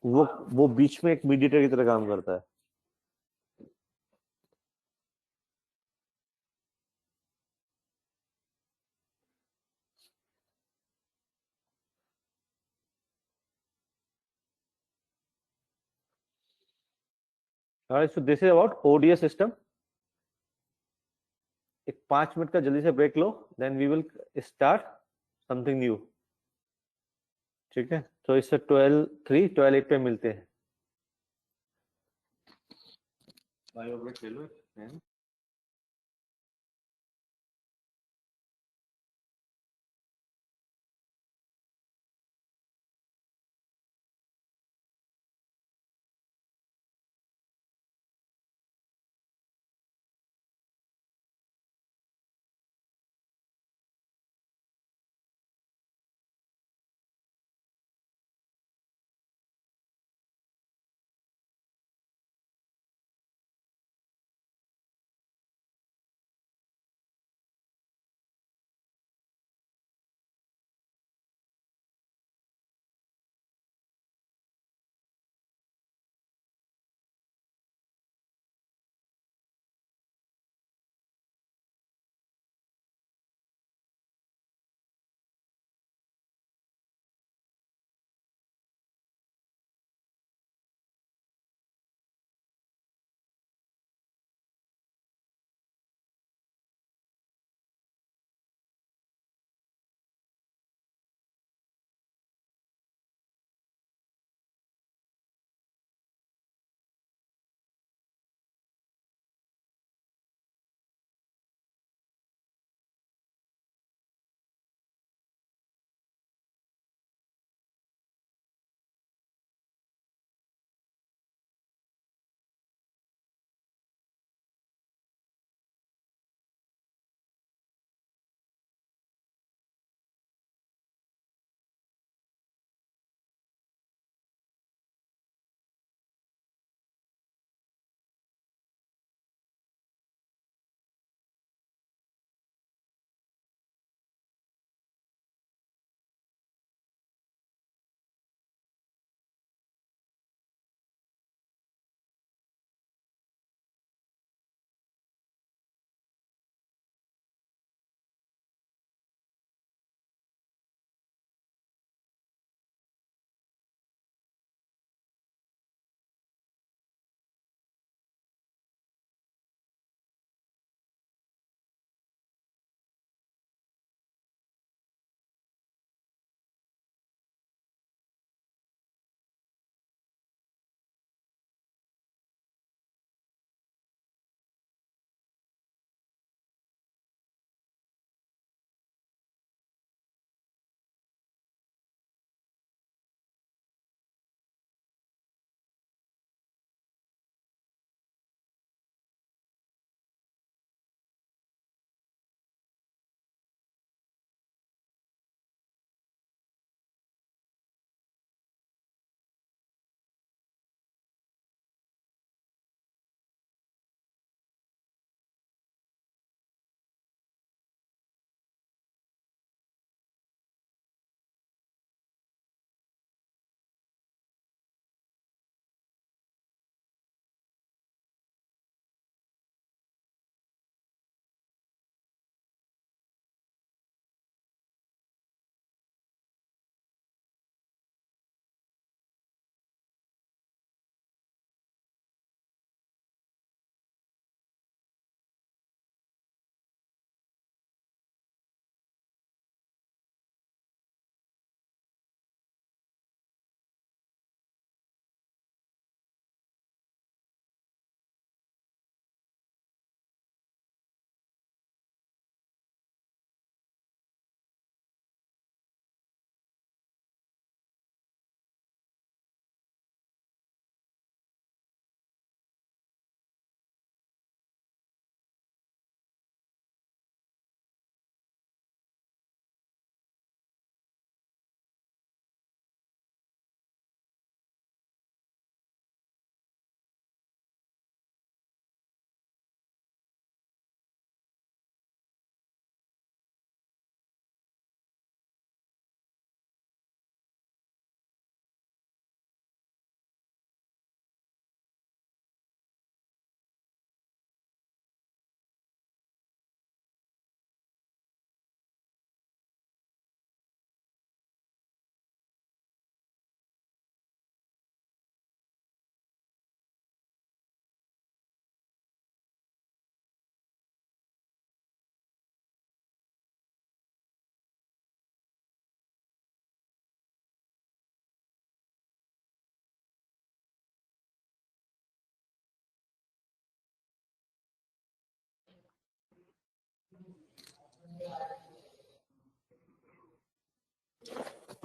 Speaker 1: वो बीच में एक मीडिएटर की तरह काम करता है. So this is about ODS system. एक 5 मिनट का जल्दी से ब्रेक लो, then we will start something new. ठीक है, तो इससे 12:08 पे मिलते हैं. बायो ब्रेक ले लो.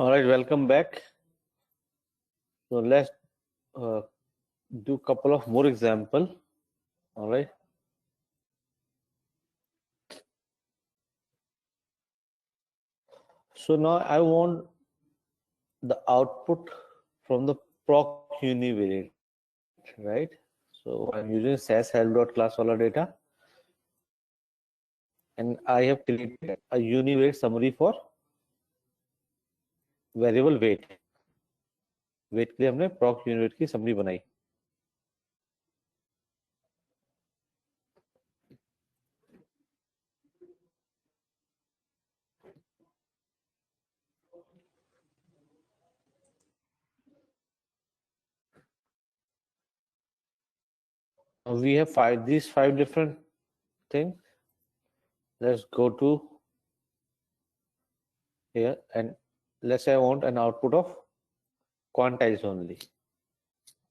Speaker 1: All right, welcome back. So let's do a couple of more example. All right. So now I want the output from the proc univariate, right? So I'm using SAS help.class wala data, and I have created a univariate summary for variable weight weight के लिए हमने proc univariate की summary बनाई. We have these five different things. Let's go to here and let's say I want an output of quantized only.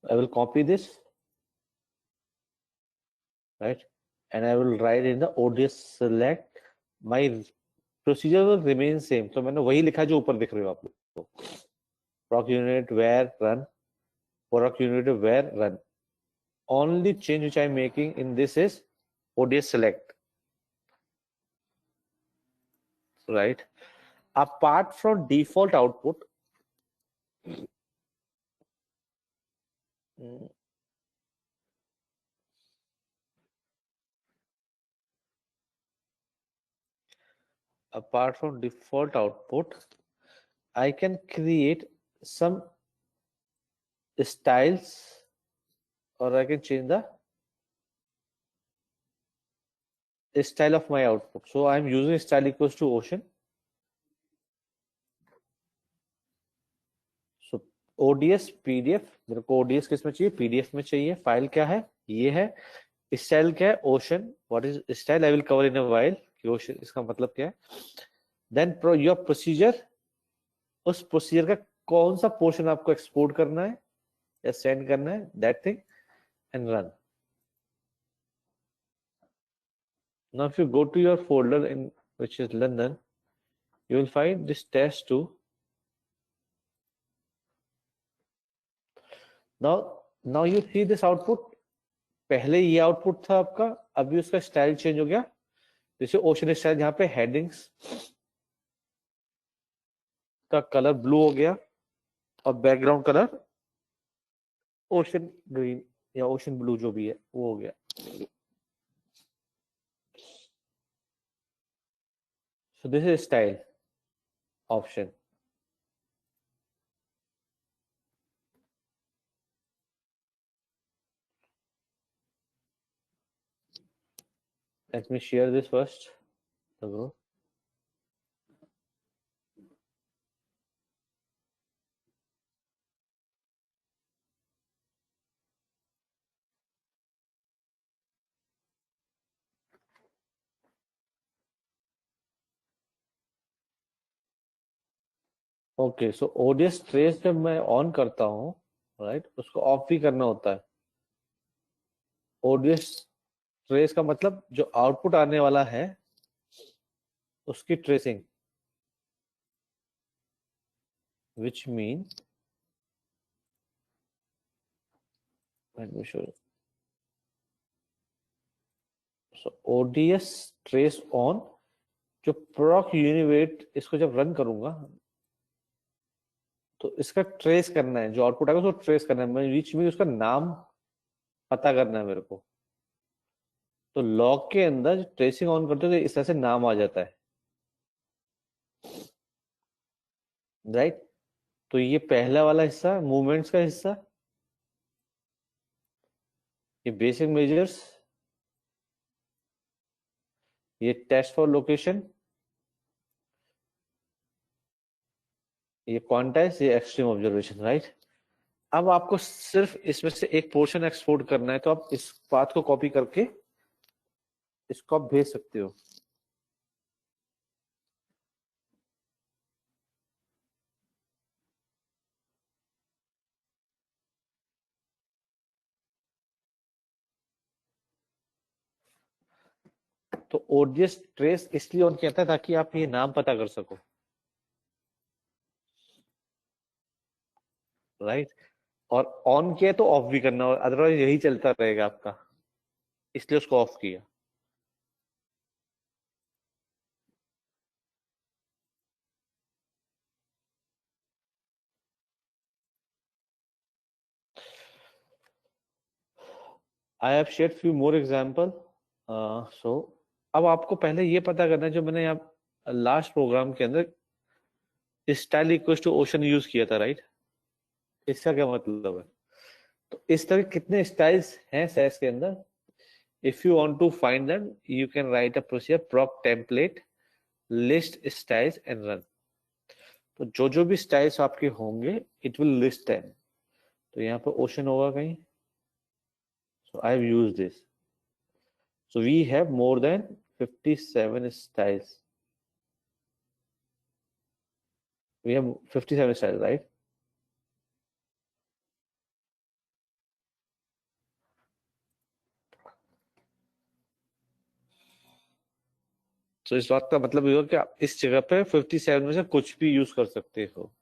Speaker 1: I will copy this, right? And I will write in the ODS select. My procedure will remain same. So मैंने वही लिखा जो ऊपर दिख रहे हो आप लोग. Proc unit where run, proc unit where run. Only change which I am making in this is ODS select, right? Apart from default output, apart from default output, I can create some styles, or I can change the style of my output. So I'm using style equals to ocean. So ODS PDF, मेरे को ODS किस में चाहिए? PDF में चाहिए. File क्या है? ये है. स्टाइल क्या है? Ocean. What is style? I will cover in a while कि ओशन इसका मतलब क्या है. देन योर प्रोसीजर, उस प्रोसीजर का कौन सा पोर्शन आपको एक्सपोर्ट करना है या सेंड करना है, that thing, and run. Now if you go to your folder in which is London, you will find this test2. Now you see this output. पहले ये आउटपुट था आपका, अभी उसका स्टाइल चेंज हो गया. जैसे ओशन स्टाइल, यहाँ पे हेडिंग्स का कलर ब्लू हो गया और बैकग्राउंड कलर ओशन ग्रीन या ओशन ब्लू जो भी है वो हो गया. So this is style option. Let me share this first. So okay, so ODS trace जब मैं ऑन करता हूँ, राइट, उसको ऑफ भी करना होता है. ओडीएस ट्रेस का मतलब जो आउटपुट आने वाला है उसकी tracing, which mean let me show you. So ODS trace on, जो proc univariate इसको जब रन करूंगा तो इसका ट्रेस करना है, जो आउटपुट आएगा उसको ट्रेस करना है. which mean उसका नाम पता करना है मेरे को. तो लॉग के अंदर ट्रेसिंग ऑन करते हो तो इस तरह से नाम आ जाता है, राइट. तो ये पहला वाला हिस्सा मूवमेंट्स का हिस्सा, ये बेसिक मेजर्स, ये टेस्ट फॉर लोकेशन, ये क्वांटाइज, ये एक्सट्रीम ऑब्जर्वेशन, राइट. अब आपको सिर्फ इसमें से एक पोर्शन एक्सपोर्ट करना है, तो आप इस पाथ को कॉपी करके इसको आप भेज सकते हो. तो ओडीएस ट्रेस इसलिए ऑन किया था ताकि आप ये नाम पता कर सको. राइट, और ऑन किया तो ऑफ भी करना, अदरवाइज यही चलता रहेगा आपका, इसलिए उसको ऑफ किया। I have shared few more example. So अब आपको पहले ये पता करना है, जो मैंने यहाँ लास्ट प्रोग्राम के अंदर style equal to ocean use किया था, राइट? इसका क्या मतलब है? तो इस तरह कितने स्टाइल्स हैं सेस के अंदर? If you want to find them, you can write a procedure proc template list styles and run. तो जो भी स्टाइल्स आपके होंगे, इट विल लिस्ट देम। तो यहाँ पर ओशन होगा कहीं, so I have used this. So we have more than 57 styles. We have 57 styles, right? तो इस बात का मतलब ये हो कि आप इस जगह पे 57 में से कुछ भी यूज कर सकते हो।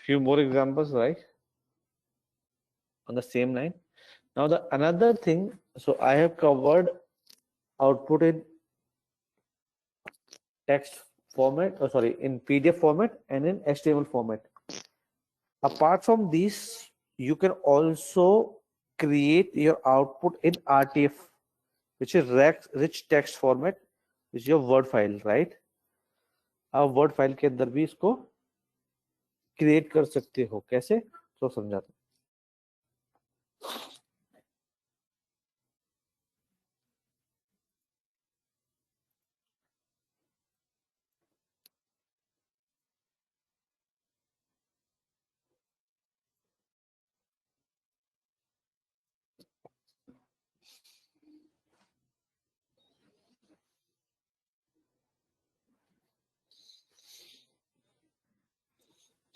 Speaker 1: Few more examples, right? On the same line. Now the another thing, so I have covered output in text format, or sorry, in PDF format and in HTML format. Apart from these, you can also create your output in RTF, which is rich text format, which is your word file, right? आप word file के अंदर भी इसको create कर सकते हो। कैसे? तो समझाता हूँ।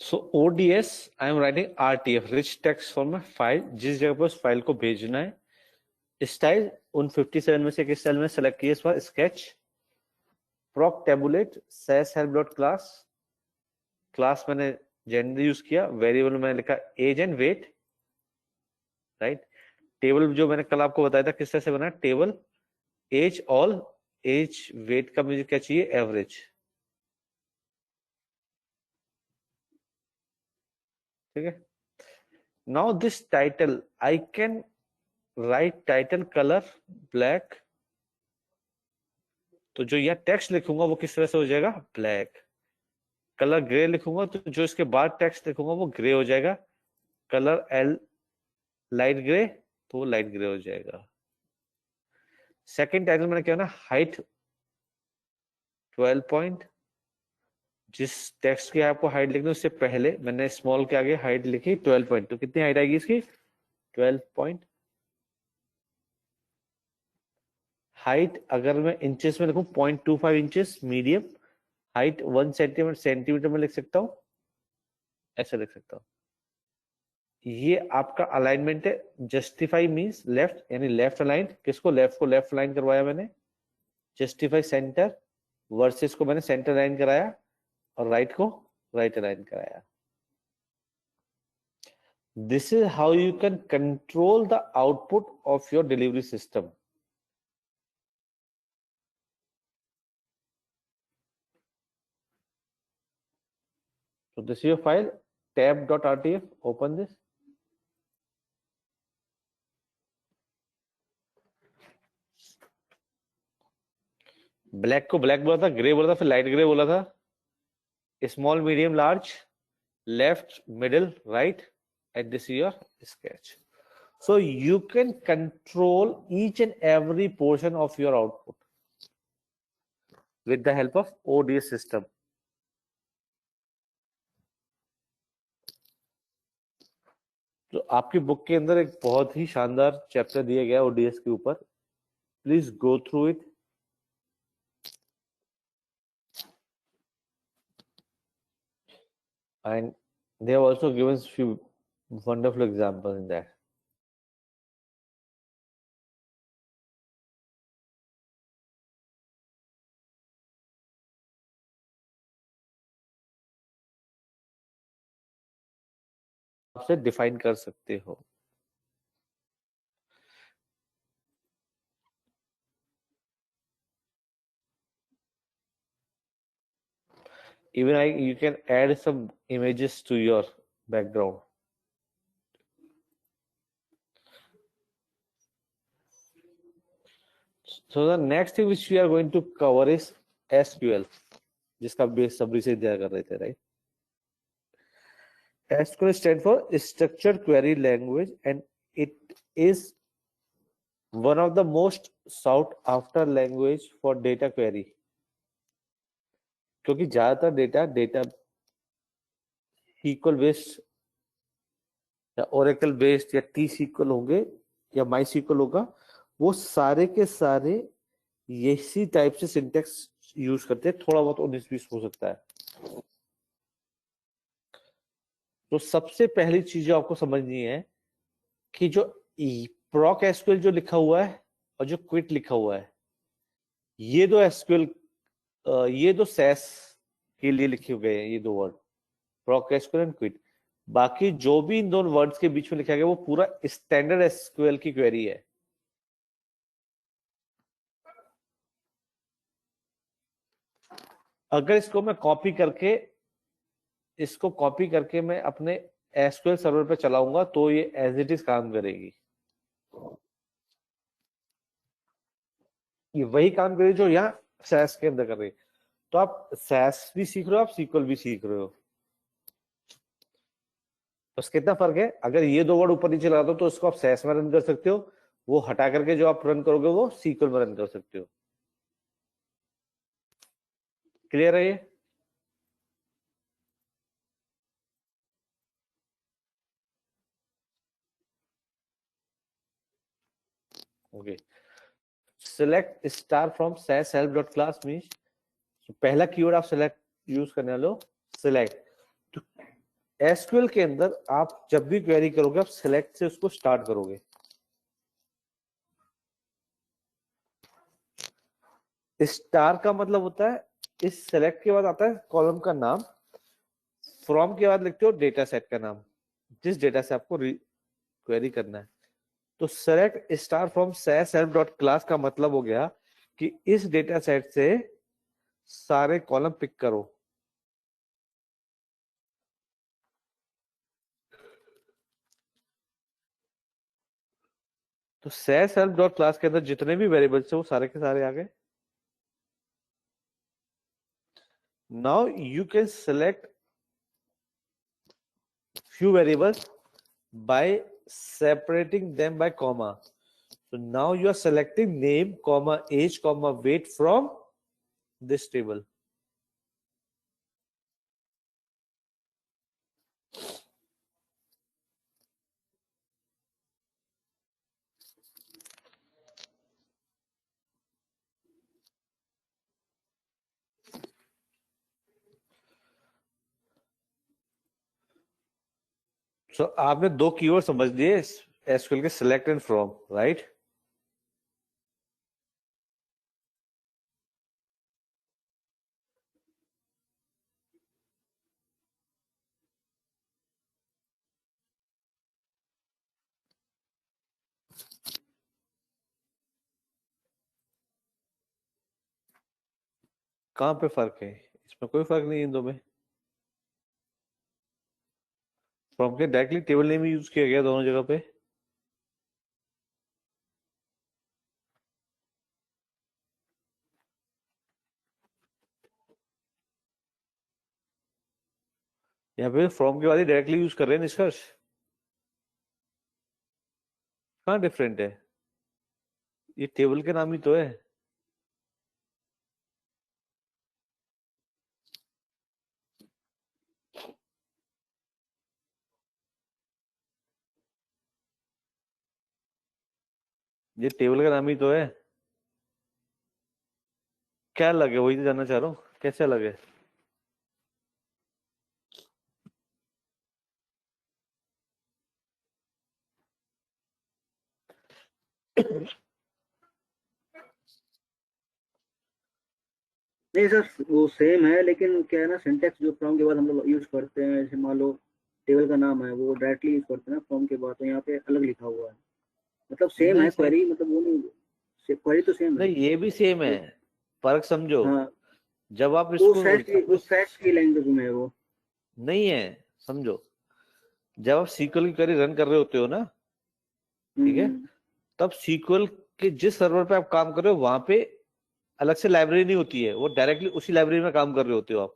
Speaker 1: सो ODS I am writing RTF, rich text format file, जिस जगह पर उस फाइल को भेजना है। स्टाइल उन 57 में से एक स्टाइल में सेलेक्ट किया, इस बार sketch. Proc tabulate SAS help dot class, class मैंने जेंडर यूज किया, वेरिएबल में मैंने लिखा age and weight, right? Table जो मैंने कल आपको बताया था किस तरह से बना, table age all, age weight का मुझे क्या चाहिए, एवरेज। ठीक है। Now this title I can write title color black, तो जो यह टेक्स्ट लिखूंगा वो किस तरह से हो जाएगा, ब्लैक। कलर ग्रे लिखूंगा तो जो इसके बाद टेक्स्ट लिखूंगा वो ग्रे हो जाएगा। कलर एल लाइट ग्रे, तो वो लाइट ग्रे हो जाएगा। सेकंड टाइटल मैंने क्या ना, हाइट 12 पॉइंट, जिस टेक्स्ट की आपको हाइट लिखनी है उससे पहले मैंने स्मॉल के आगे हाइट लिखी 12 पॉइंट, तो कितनी हाइट आएगी इसकी, 12 पॉइंट। हाइट अगर मैं इंचेस में लिखूं 0.25 inches medium, height 1 centimetre, centimetre में लिख सकता हूं, ऐसा लिख सकता हूं। ये आपका अलाइनमेंट है। जस्टिफाई मींस लेफ्ट, यानी लेफ्ट अलाइन, किसको, लेफ्ट को लेफ्ट लाइन करवाया मैंने। जस्टिफाई सेंटर, वर्सेस को मैंने सेंटर लाइन कराया, और राइट को राइट अलाइन कराया। This is how you can control the output of your delivery system. So this is your file, tab.rtf, open this. Black को black बोला था, ग्रे बोला था, फिर लाइट ग्रे बोला था। Small medium large, left middle right, and this is your sketch. So you can control each and every portion of your output with the help of ODS system. तो आपकी book के अंदर एक बहुत ही शानदार chapter दिया गया ODS के ऊपर, please go through it. And they have also given few wonderful examples in that. से डिफाइन कर सकते हो। Even you can add some images to your background. So the next thing which we are going to cover is SQL, जिसका base सबरी से दिया कर रहे थे, right? SQL stands for Structured Query Language, and it is one of the most sought after language for data query. क्योंकि ज्यादातर data SQL based या Oracle based या टी SQL होंगे या माई SQL होगा, वो सारे के सारे इसी टाइप से सिंटेक्स यूज करते हैं, थोड़ा बहुत 19-20 हो सकता है। तो सबसे पहली चीज जो आपको समझनी है कि जो प्रॉक एसक्यूएल जो लिखा हुआ है और जो क्विट लिखा हुआ है, ये दो एसक्यूएल ये दो सैस के लिए लिखे गए हैं, ये दो वर्ड प्रॉक एसक्यूएल एंड क्विट। बाकी जो भी इन दोनों वर्ड्स के बीच में लिखा गया वो पूरा स्टैंडर्ड एसक्यूएल की क्वेरी है। अगर इसको कॉपी करके मैं अपने एसक्यूएल सर्वर पे चलाऊंगा तो ये एज इट इज काम करेगी, ये वही काम करेगी जो यहाँ सैस के अंदर कर रही है। तो आप सैस भी सीख रहे हो, आप सीक्वल भी सीख रहे हो, बस कितना फर्क है, अगर ये दो वर्ड ऊपर नीचे लगा दो तो इसको आप सैस में रन कर सकते हो, वो हटा करके जो आप रन करोगे वो सीक्वल में रन कर सकते हो। क्लियर है ये? Okay, select star from SAS help dot class means पहला कीवर्ड आप सिलेक्ट यूज करने वाले हो, सिलेक्ट। तो एसक्यूएल के अंदर आप जब भी क्वेरी करोगे आप सिलेक्ट से उसको स्टार्ट करोगे। स्टार का मतलब होता है इस सिलेक्ट के बाद आता है कॉलम का नाम, फ्रॉम के बाद लिखते हो डेटा सेट का नाम, जिस डेटा से आपको क्वेरी करना है। तो select star from SAS help dot class का मतलब हो गया कि इस डेटा सेट से सारे कॉलम पिक करो। तो सैस हेल्प डॉट क्लास के अंदर जितने भी वेरिएबल्स है वो सारे के सारे आ गए। Now you can select few variables by separating them by comma. So now you are selecting name, comma, age, comma, weight from this table. So आपने दो कीवर्ड समझ लिए एसक्यूएल के, सिलेक्ट एंड फ्रॉम, राइट? कहां पे फर्क है? इसमें कोई फर्क नहीं है इन दो में। फ्रॉम के डायरेक्टली टेबल नेम यूज किया गया दोनों जगह पे। यहाँ पे फ्रॉम के बाद ही डायरेक्टली यूज कर रहे हैं निष्कर्ष, कहाँ डिफरेंट है? ये टेबल के नाम ही तो है। ये टेबल का नाम ही तो है। क्या अलग है वही तो जानना चाह रहा हूँ, कैसे अलग है?
Speaker 2: नहीं सर, वो सेम है, लेकिन क्या है ना, सिंटेक्स जो फ्रॉम के बाद हम लोग यूज करते हैं, जैसे मान लो टेबल का नाम है वो डायरेक्टली यूज करते हैं ना फॉर्म के बाद, तो यहाँ पे अलग लिखा हुआ है, मतलब सेम
Speaker 1: नहीं
Speaker 2: है
Speaker 1: सेम,
Speaker 2: क्वेरी, मतलब वो नहीं, क्वेरी तो सेम है।
Speaker 1: नहीं ये भी सेम है, फर्क समझो।
Speaker 2: हाँ,
Speaker 1: जब आप
Speaker 2: वो
Speaker 1: इसको
Speaker 2: वो
Speaker 1: अपने
Speaker 2: फैक्ट की लैंग्वेज में है वो।
Speaker 1: नहीं है, समझो, जब आप सीक्वल की क्वेरी रन कर रहे होते हो ना, ठीक है,
Speaker 2: हम्म
Speaker 1: तब सीक्वल के जिस सर्वर पे आप काम कर रहे हो वहां पे अलग से लाइब्रेरी नहीं होती है, वो डायरेक्टली उसी लाइब्रेरी में काम कर रहे होते हो आप।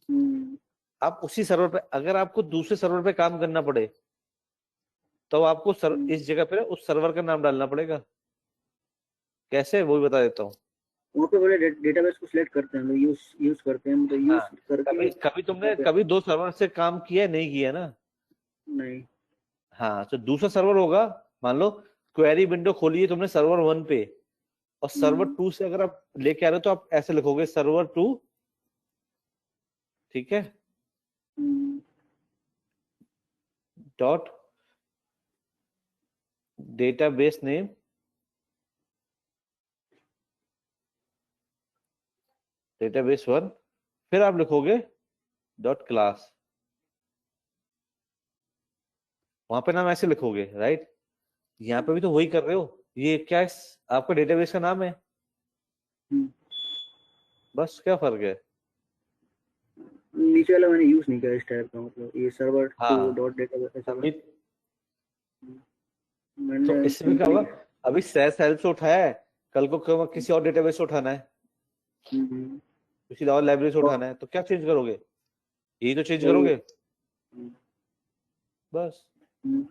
Speaker 2: हम्म
Speaker 1: आप उसी सर्वर पे, अगर आपको दूसरे सर्वर पे काम करना पड़े तो आपको इस जगह पे उस सर्वर का नाम डालना पड़ेगा। कैसे, वो भी बता देता हूँ।
Speaker 2: वहाँ पे बोले डेटाबेस को सिलेक्ट करते हैं, यूज यूज करते हैं, मतलब
Speaker 1: हाँ,
Speaker 2: यूज करके
Speaker 1: कभी कभी
Speaker 2: वहाँ
Speaker 1: तुमने
Speaker 2: पे।
Speaker 1: कभी दो सर्वर से काम किया है, नहीं किया ना?
Speaker 2: नहीं।
Speaker 1: हाँ, तो दूसरा सर्वर होगा, मान लो क्वेरी विंडो खोली है तुमने सर्वर 1 पे, और सर्वर
Speaker 2: हम्म
Speaker 1: 2 से अगर आप लेके आ रहे हो तो आप ऐसे लिखोगे सर्वर 2, ठीक है,
Speaker 2: हम्म
Speaker 1: डॉट डेटाबेस नेम, डेटाबेस 1, फिर आप लिखोगे डॉट क्लास, वहां पे नाम ऐसे लिखोगे, राइट? यहाँ पे भी तो वही कर रहे हो, ये क्या है, आपका डेटाबेस का नाम है,
Speaker 2: हम्म।
Speaker 1: बस क्या फर्क है?
Speaker 2: नीचे वाला मैंने यूज नहीं किया इस टाइप का, मतलब ये सर्वर टू
Speaker 1: हाँ,
Speaker 2: डॉट डेटाबेस ऐसा
Speaker 1: अभी तो
Speaker 2: मैंने
Speaker 1: इसमें क्या
Speaker 2: सिंपली।
Speaker 1: होगा, अभी सेस हेल्प से उठाया है, कल को किसी और डेटाबेस से उठाना है,
Speaker 2: हम्म,
Speaker 1: किसी और लाइब्रेरी से
Speaker 2: और
Speaker 1: उठाना है, तो क्या चेंज करोगे? यही तो चेंज
Speaker 2: वही।
Speaker 1: करोगे, बस।
Speaker 2: हम्म,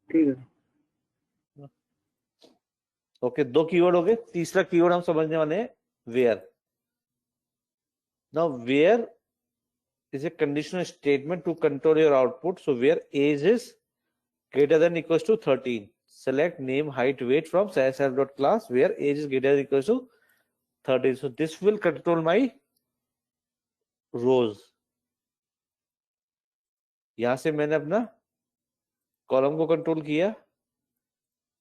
Speaker 2: ठीक है।
Speaker 1: ओके, दो कीवर्ड हो गए, तीसरा कीवर्ड हम समझने वाले हैं, where. Now where is a conditional statement to control your output. So where age is greater than equals to 13. Select name, height, weight from class where age is greater than equals to 13. So this will control my rows. यहां से मैंने अपना column को control किया,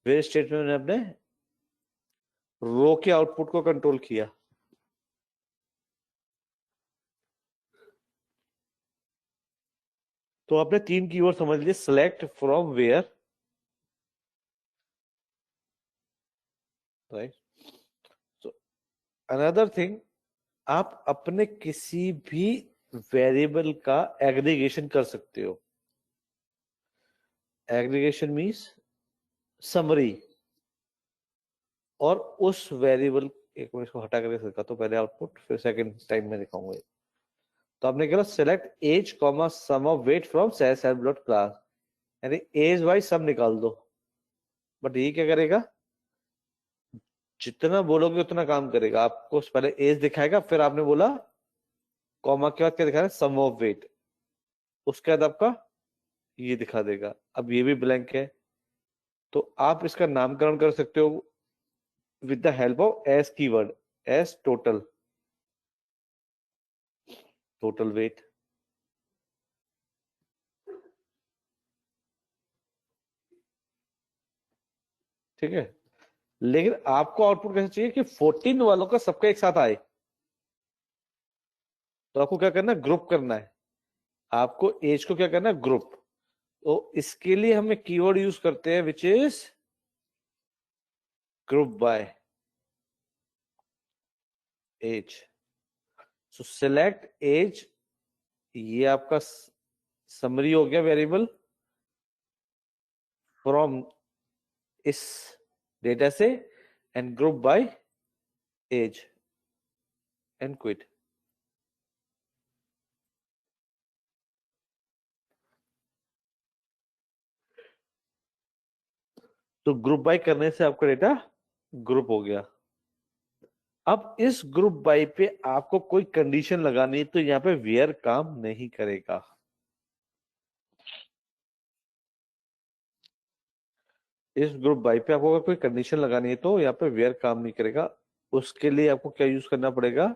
Speaker 1: where statement में मैंने अपने रो के आउटपुट को कंट्रोल किया। तो आपने तीन कीवर्ड समझ लिए, select, from, where, right? So another thing, आप अपने किसी भी वेरिएबल का एग्रीगेशन कर सकते हो। एग्रीगेशन मीन्स समरी, और उस वेरिएबल, एक मिनट को हटा कर दिखा तो पहले आउटपुट, फिर सेकंड टाइम में दिखाऊंगा। तो आपने कहा select age comma sum of weight from SAS help dot class, यानी एज वाइज सब निकाल दो। बट ये क्या करेगा, जितना बोलोगे उतना काम करेगा, आपको पहले एज दिखाएगा, फिर आपने बोला कॉमा के बाद क्या दिखा रहा है, सम ऑफ वेट, उसके बाद आपका ये दिखा देगा। अब ये भी ब्लैंक है, तो आप इसका नामकरण कर सकते हो with the help of S keyword, S total, total weight, ठीक है। लेकिन आपको आउटपुट कैसे चाहिए कि 14 वालों का सबका एक साथ आए, तो आपको क्या करना है, ग्रुप करना है। आपको एज को क्या करना है, ग्रुप। तो इसके लिए हम एक कीवर्ड यूज करते हैं which is group by age. So select age, ये आपका समरी हो गया वेरिएबल फ्रॉम इस डेटा से, and group by age and quit. तो ग्रुप बाय करने से आपका डेटा ग्रुप हो गया। अब इस ग्रुप बाय पे आपको कोई कंडीशन लगानी है, तो यहाँ पे वेयर काम नहीं करेगा। इस ग्रुप बाय पे आपको अगर कोई कंडीशन लगानी है तो यहाँ पे वेयर काम नहीं करेगा। उसके लिए आपको क्या यूज करना पड़ेगा,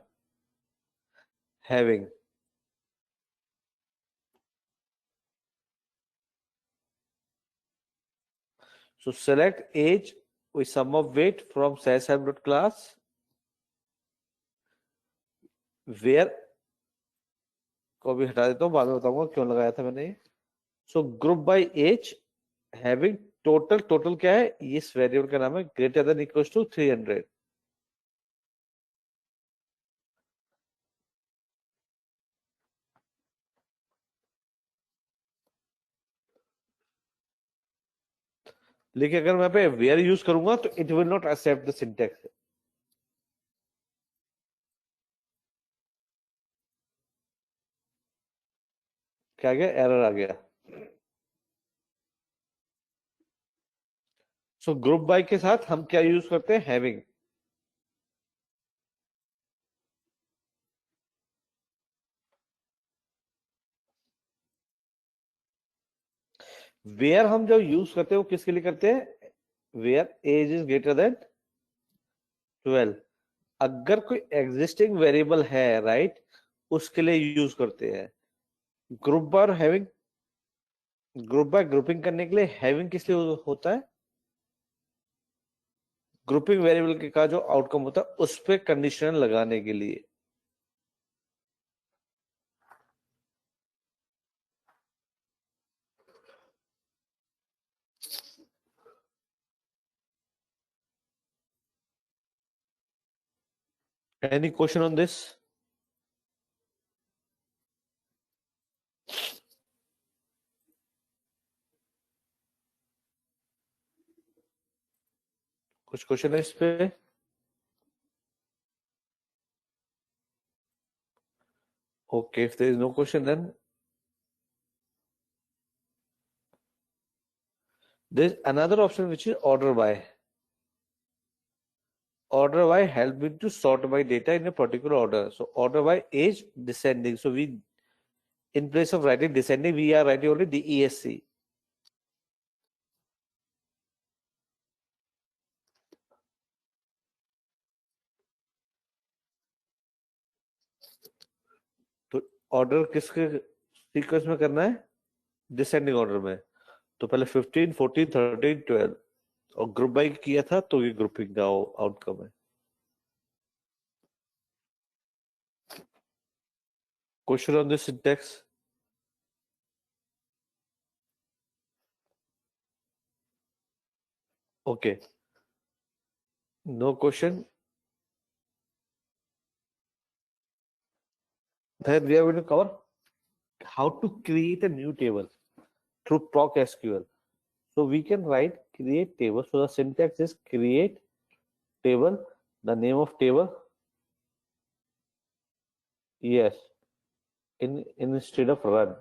Speaker 1: having. So select age with sum of weight from class where को भी हटा देता हूँ, बाद में बताऊंगा क्यों लगाया था मैंने ये। So group by age having total क्या है, इस वेरिएबल का नाम है ग्रेटर देन इक्वल टू 300। लेकिन अगर मैं पे वेयर यूज करूंगा तो it will not accept the syntax. क्या आ गया, एरर आ गया। सो ग्रुप बाय के साथ हम क्या यूज करते हैं, हैविंग। वेयर हम जो यूज करते हैं वो किसके लिए करते हैं, where age is greater than 12। अगर कोई एग्जिस्टिंग वेरिएबल है, राइट, उसके लिए यूज करते हैं। Group bar having, group by grouping करने के लिए हैविंग किस लिए होता है, ग्रुपिंग वेरिएबल के का जो आउटकम होता है उस पे कंडीशन लगाने के लिए। Any question on this? कुछ क्वेश्चन है इस पे? Okay, if there is no question, then there is another option which is order by. Order by help me to sort by data in a particular order. So order by age descending. So we, in place of writing descending, we are writing only DESC. तो order किसके sequence में करना है, descending order में। तो पहले 15, 14, 13, 12 और group by किया था तो ये ग्रुपिंग का आउटकम है। Question on this syntax? Okay, no question, then we are going to cover how to create a new table through proc SQL. So we can write create table. So the syntax is create table, the name of table, yes, in instead of run.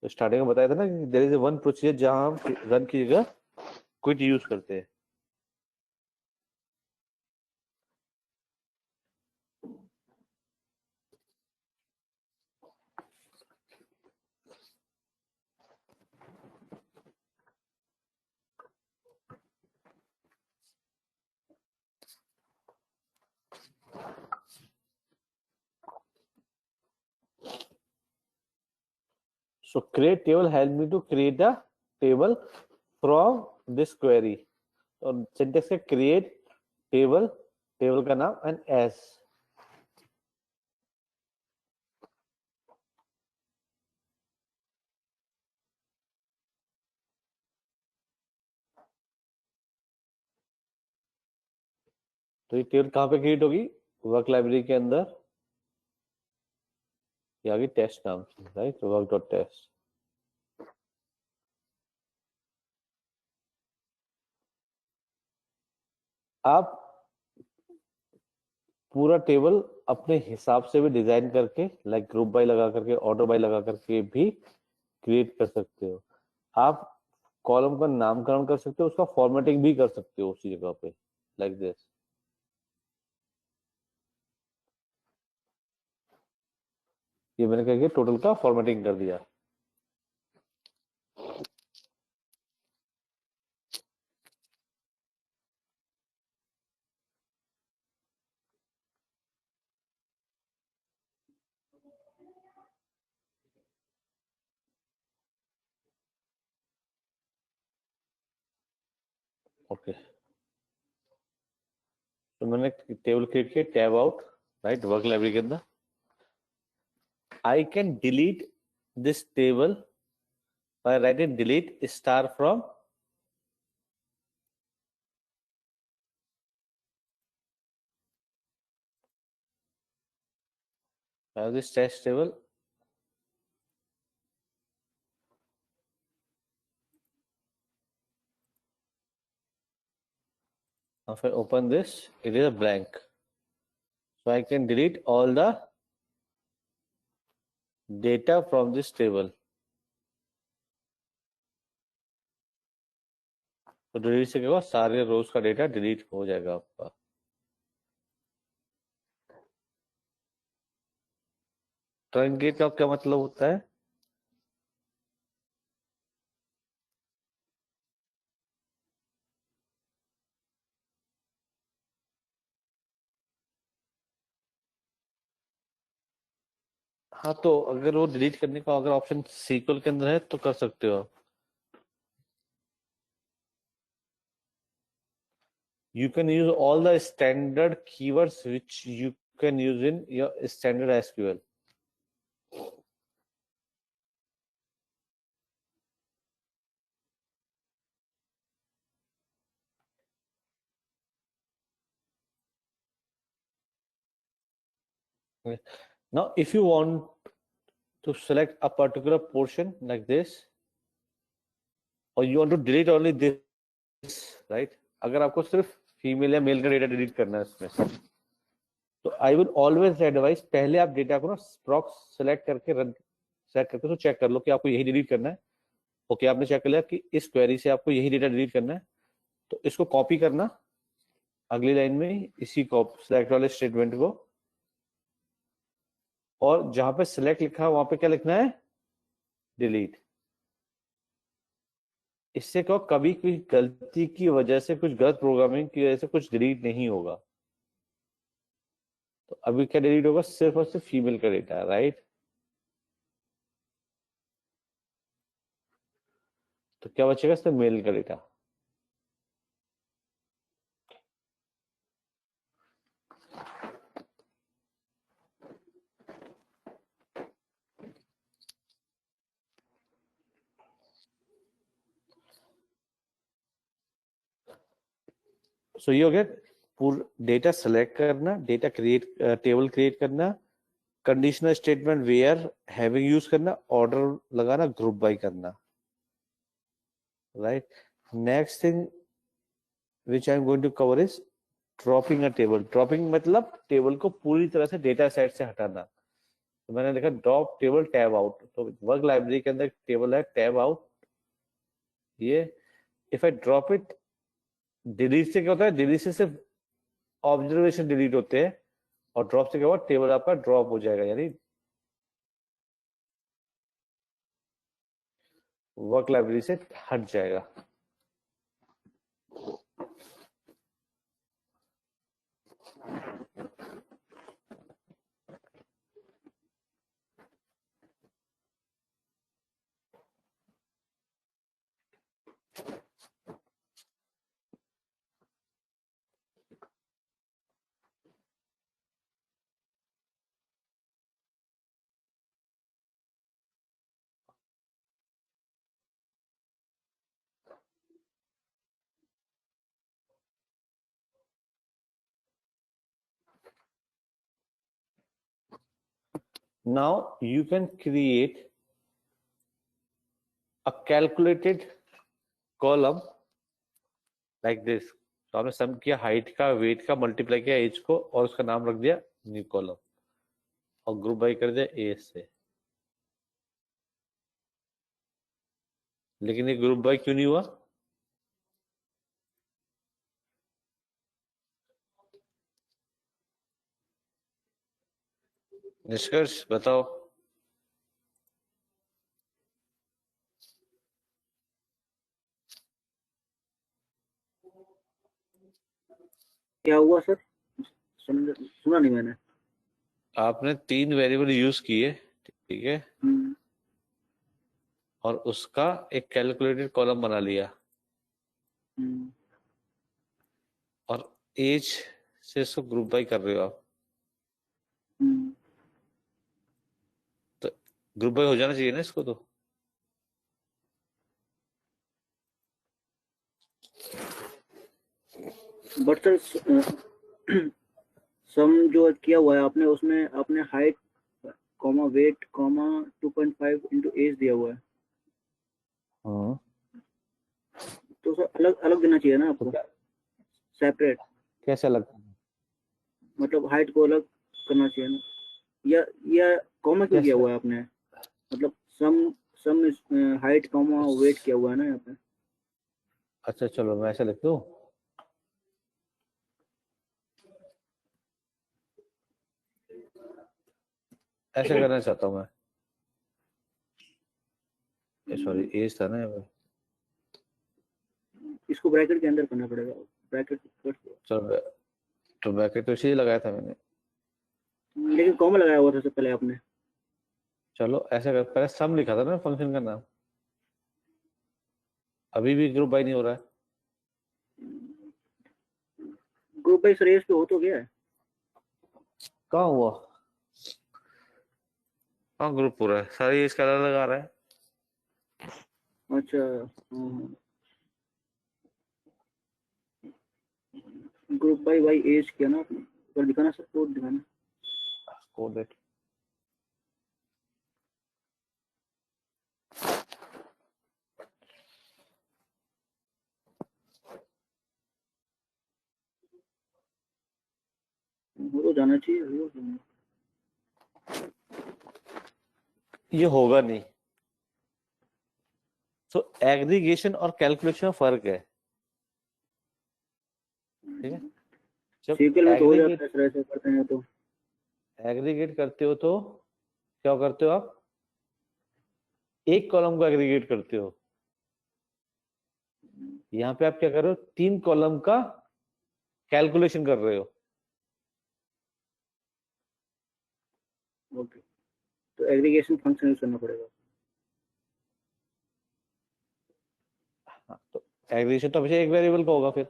Speaker 1: तो starting में बताया था ना कि there is one procedure जहां हम run की जगह क्विट यूज करते हैं। So create table help me to create a table from this query. और सिंटेक्स का create table, टेबल का नाम एंड एस। तो ये टेबल कहाँ पे क्रिएट होगी, वर्क लाइब्रेरी के अंदर, ये आगे टेस्ट नाम से, राइट, वर्क डॉट टेस्ट। आप पूरा टेबल अपने हिसाब से भी डिजाइन करके, लाइक ग्रुप बाय लगा करके, ऑर्डर बाय लगा करके भी क्रिएट कर सकते हो। आप कॉलम का नामकरण कर सकते हो, उसका फॉर्मेटिंग भी कर सकते हो उसी जगह पे, लाइक दिस। ये मैंने क्या किया, टोटल का फॉर्मेटिंग कर दिया। ओके, तो मैंने टेबल क्रिएट किया, tab out, right, work library के अंदर। I can delete this table by writing delete star from this test table. If I open this, it is a blank. So I can delete all the data from this table. तो delete से क्या होगा, सारे रोज का data delete हो जाएगा आपका. Truncate का क्या मतलब होता है? हाँ, तो अगर वो डिलीट करने का अगर ऑप्शन सीक्वल के अंदर है तो कर सकते हो. You can use all the standard keywords which you can use in your standard SQL. Now, if you want to select a particular portion like this, or you want to delete only this, right? अगर आपको सिर्फ female या mail का data delete करना है इसमें से, तो आई विल ऑलवेज एडवाइस पहले आप डेटा को ना प्रॉक्स सेलेक्ट करके रन सेलेक्ट करके तो चेक कर लो कि आपको यही डिलीट करना है. ओके, आपने चेक कर लिया कि इस क्वेरी से आपको यही डेटा डिलीट करना है, तो इसको कॉपी करना अगली लाइन में इसी को सिलेक्ट वाले स्टेटमेंट को, और जहां पे सिलेक्ट लिखा है वहां पे क्या लिखना है, डिलीट. इससे क्या कभी कोई गलती की वजह से, कुछ गलत प्रोग्रामिंग की वजह से कुछ डिलीट नहीं होगा. तो अभी क्या डिलीट होगा, सिर्फ और सिर्फ फीमेल का डेटा है, राइट? तो क्या बचेगा, सिर्फ मेल का डेटा. सो ये हो गया पूरा डेटा सेलेक्ट करना, डेटा क्रिएट, टेबल क्रिएट करना, conditional statement where having use करना, ऑर्डर लगाना, ग्रुप बाय करना, right? Next thing which I am going to cover is dropping a table. Dropping मतलब टेबल को पूरी तरह से डेटा सेट से हटाना. तो मैंने लिखा ड्रॉप टेबल टैब आउट. तो वर्क लाइब्रेरी के अंदर टेबल है टैब आउट. ये if I drop it, delete से क्या होता है, डिलीट से सिर्फ ऑब्जर्वेशन डिलीट होते हैं, और ड्रॉप से क्या होगा, टेबल आपका ड्रॉप हो जाएगा, यानी वर्क लाइब्रेरी से हट जाएगा. Now you can create a calculated column like this. तो आपने सम किया हाइट का, वेट का, मल्टीप्लाई किया एज को, और उसका नाम रख दिया न्यू कॉलम, और ग्रुप बाय कर दिया ए से. लेकिन ये ग्रुप बाय क्यों नहीं हुआ? निष्कर्ष बताओ.
Speaker 2: क्या हुआ सर, सुना नहीं मैंने.
Speaker 1: आपने 3 वेरिएबल यूज किए, ठीक है, और उसका एक कैलकुलेटेड कॉलम बना लिया, और एज से इसको ग्रुप बाय कर रहे हो आप. ग्रुप बाई हो जाना चाहिए ना इसको तो।
Speaker 2: बट सर सम जो किया हुआ है आपने, उसमें आपने height comma weight comma 2.5 into age दिया हुआ है,
Speaker 1: हाँ
Speaker 2: तो सर अलग अलग देना चाहिए ना
Speaker 1: तो
Speaker 2: आपको,
Speaker 1: क्या
Speaker 2: सेपरेट।
Speaker 1: कैसे अलग?
Speaker 2: मतलब हाइट को अलग करना चाहिए ना, या कॉमा क्यों किया
Speaker 1: कैसे?
Speaker 2: हुआ है आपने? मतलब सम सम हाइट कॉमा वेट किया हुआ है ना यहाँ पे।
Speaker 1: अच्छा चलो मैं ऐसे लिख दूं, ऐसे करना चाहता हूँ मैं। सॉरी एज था ना यहाँ पे।
Speaker 2: इसको ब्रैकेट के अंदर करना पड़ेगा, ब्रैकेट।
Speaker 1: चलो तो ब्रैकेट तो इसीलिए लगाया था मैंने।
Speaker 2: लेकिन कॉमा लगाया हुआ था सबसे पहले आपने।
Speaker 1: चलो ऐसे कर, पहले सम लिखा था ना फंक्शन का नाम। अभी भी ग्रुप बाई नहीं हो रहा है।
Speaker 2: ग्रुप बाई रेस पे हो तो गया है।
Speaker 1: कहाँ हुआ? कहाँ ग्रुप पूरा है? सारी एज कलर लगा रहा है।
Speaker 2: अच्छा ग्रुप बाई एज किया ना आपने, पर दिखाना सर, कोड दिखाना।
Speaker 1: कोड देख।
Speaker 2: वो तो जाना चाहिए वो तो।
Speaker 1: ये होगा नहीं। तो एग्रीगेशन और कैलकुलेशन में फर्क है। ठीक है। जब
Speaker 2: सीक्वल में तो हो जाता
Speaker 1: एग्रीगेट
Speaker 2: है सर, ऐसे करते हैं तो।
Speaker 1: एग्रीगेट करते हो तो क्या करते हो आप? एक कॉलम को एग्रीगेट करते हो। यहाँ पे आप क्या कर रहे हो? 3 कॉलम का कैलकुलेशन कर रहे हो।
Speaker 2: ओके, तो एग्रीगेशन फंक्शन यूज करना पड़ेगा।
Speaker 1: हाँ, तो एग्रीगेशन तो हमेशा एक वेरिएबल का होगा फिर।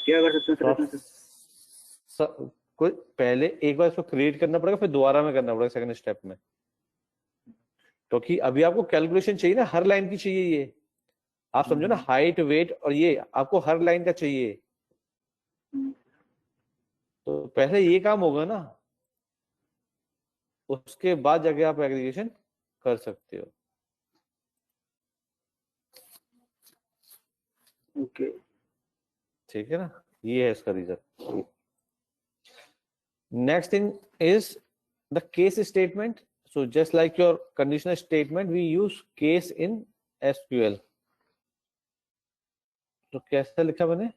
Speaker 2: क्या कर सकते हैं
Speaker 1: तो
Speaker 2: सर
Speaker 1: आप
Speaker 2: इसमें सर?
Speaker 1: कोई पहले एक बार इसको क्रिएट करना पड़ेगा, फिर दोबारा में करना पड़ेगा सेकंड स्टेप में। क्योंकि अभी आपको कैलकुलेशन चाहिए ना, हर लाइन की चाहिए ये। आप समझो ना, हाइट वेट और ये आपको हर लाइन का चाहिए। तो पहले ये काम होगा ना, उसके बाद जाके आप एग्रीगेशन कर सकते हो।
Speaker 2: ओके।
Speaker 1: ठीक है ना, ये है इसका reason. Next thing is the case statement. So just like your conditional statement we use case in SQL. तो कैसे लिखा मैंने?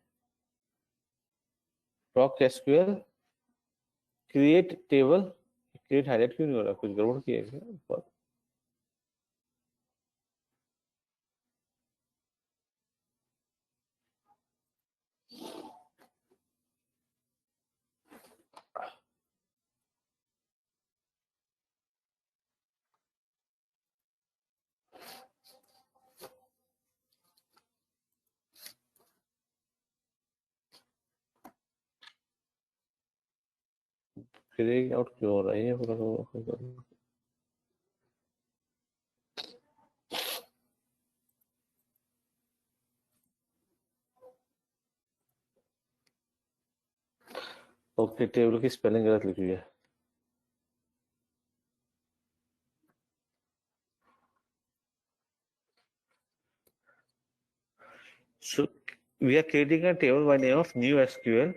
Speaker 1: Proc SQL create table. Create highlight क्यों नहीं हो रहा? कुछ गड़बड़ किया है क्या? फिर आउट क्यों हो रहा है ये? ओके, टेबल की स्पेलिंग गलत लिखी हुई है। So we are creating a table by name of new SQL.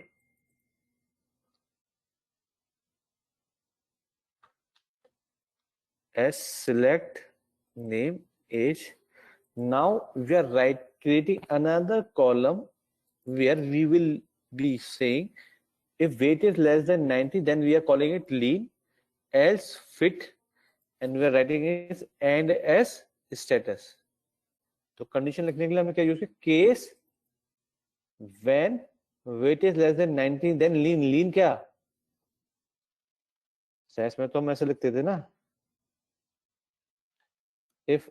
Speaker 1: As select name age. Now we are creating another column where we will be saying if weight is less than 90, then we are calling it lean, else fit, and we are writing it and as status. तो condition लिखने के लिए हमने क्या use किया? Case when weight is less than 90 then lean. Lean क्या? SAS में तो हम ऐसे लिखते थे ना, if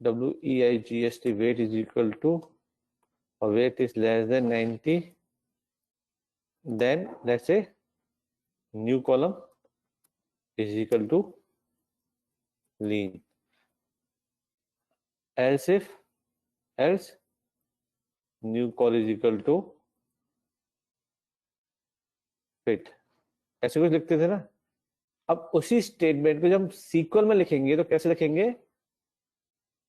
Speaker 1: WEIGST weight is equal to or weight is less than 90, then let's say new column is equal to lean, else new col is equal to fit, ऐसे कुछ लिखते थे ना। अब उसी स्टेटमेंट को जब हम सीक्वल में लिखेंगे तो कैसे लिखेंगे,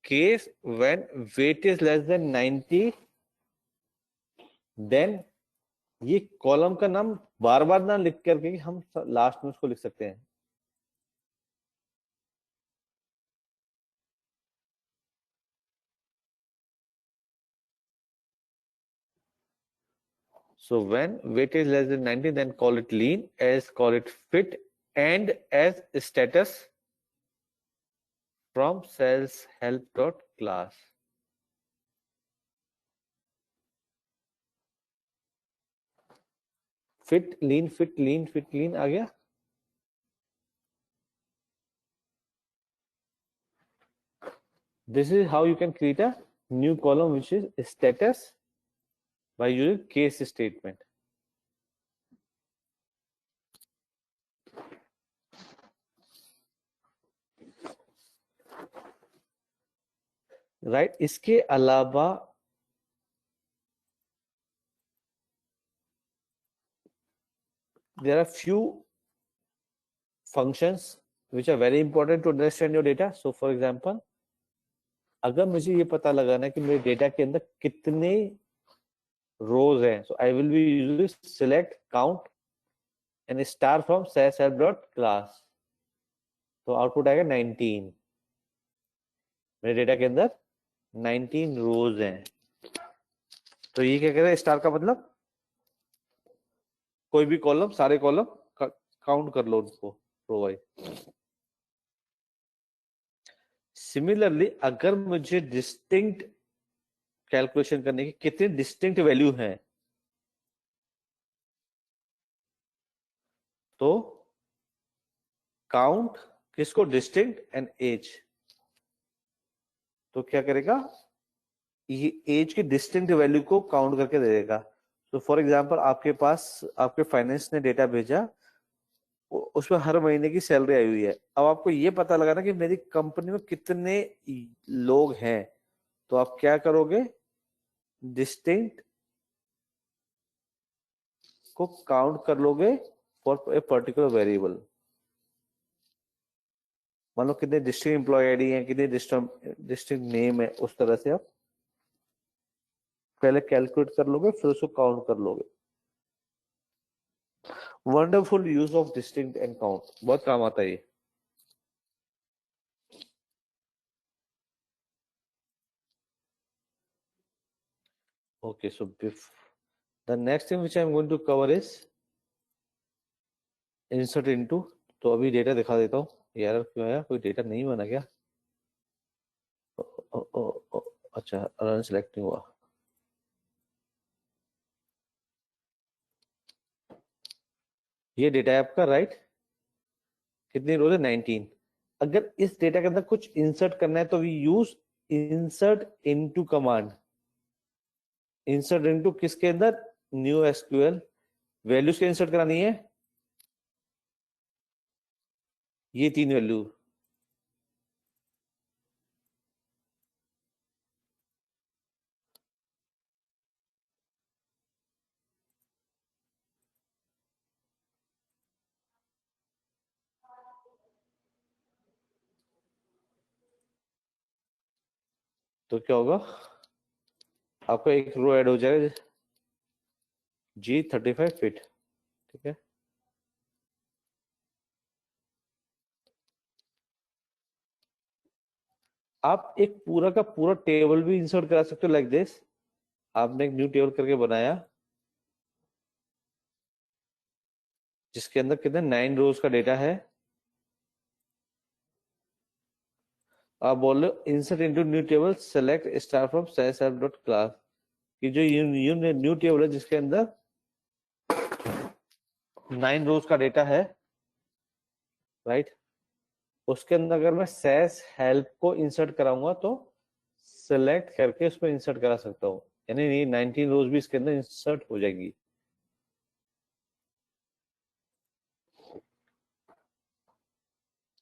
Speaker 1: case when weight is less than 90, then ये कॉलम का नाम बार बार ना लिख करके हम लास्ट में उसको लिख सकते हैं। So when weight is less than 90, then call it lean, as call it fit, and as status from cells help dot class. Fit lean fit lean fit lean आ गया। This is how you can create a new column which is status by using case statement. Right? इसके अलावा there are few functions which are very important to understand your data. So for example, अगर मुझे ये पता लगाना कि मेरे data के अंदर कितने रोज हैं, so I will be using select count and star from self dot class, तो आउटपुट आएगा 19। मेरे डेटा के अंदर 19 रोज हैं। तो ये क्या कह रहा है, स्टार का मतलब कोई भी कॉलम, सारे कॉलम काउंट कर लो उनको प्रोवाइड। सिमिलरली अगर मुझे डिस्टिंक्ट कैलकुलेशन करने की कितने डिस्टिंक्ट वैल्यू हैं, तो काउंट किसको, डिस्टिंक्ट एंड एज। तो क्या करेगा, ये एज की डिस्टिंक्ट वैल्यू को काउंट करके दे देगा। तो फॉर एग्जांपल आपके पास आपके फाइनेंस ने डेटा भेजा, उसमें हर महीने की सैलरी आई हुई है। अब आपको ये पता लगाना कि मेरी कंपनी में कितने लोग हैं, तो आप क्या करोगे, डिस्टिंक्ट को काउंट कर लोगे फॉर ए पर्टिकुलर वेरिएबल। मान लो कितने डिस्ट्रिक्ट एम्प्लॉय आईडी है, कितने डिस्ट्रिक्ट नेम है, उस तरह से आप पहले कैलकुलेट कर लोगे, फिर उसको काउंट कर लोगे। Wonderful use of distinct and count, बहुत काम आता है ये। Okay, so the next thing which I am going to cover is insert into। तो अभी डेटा दिखा देता हूँ। यार क्यों आया, कोई डेटा नहीं बना क्या? अच्छा, रन सेलेक्ट नहीं हुआ। ये डेटा है आपका, राइट? कितनी रोज है, 19। अगर इस डेटा के अंदर कुछ इंसर्ट करना है तो we use insert into command. Insert into किसके अंदर, न्यू एसक्यूएल। वैल्यूज के इंसर्ट करानी है, ये 3 वैल्यू। तो क्या होगा, आपका एक रो ऐड हो जाएगा, G35 फिट, ठीक है। आप एक पूरा का पूरा टेबल भी इंसर्ट करा सकते हो, लाइक दिस। आपने एक न्यू टेबल करके बनाया जिसके अंदर कितने 9 रोज का डेटा है। आप बोल रहे हो insert into new table, select star from self dot class, कि जो न्यू टेबल है जिसके अंदर 9 रोज का डेटा है, राइट। उसके अंदर अगर मैं सेस हेल्प को इंसर्ट कराऊंगा तो सिलेक्ट करके उसमें इंसर्ट करा सकता हूँ, यानी 19 रोज भी इसके अंदर इंसर्ट हो जाएंगी।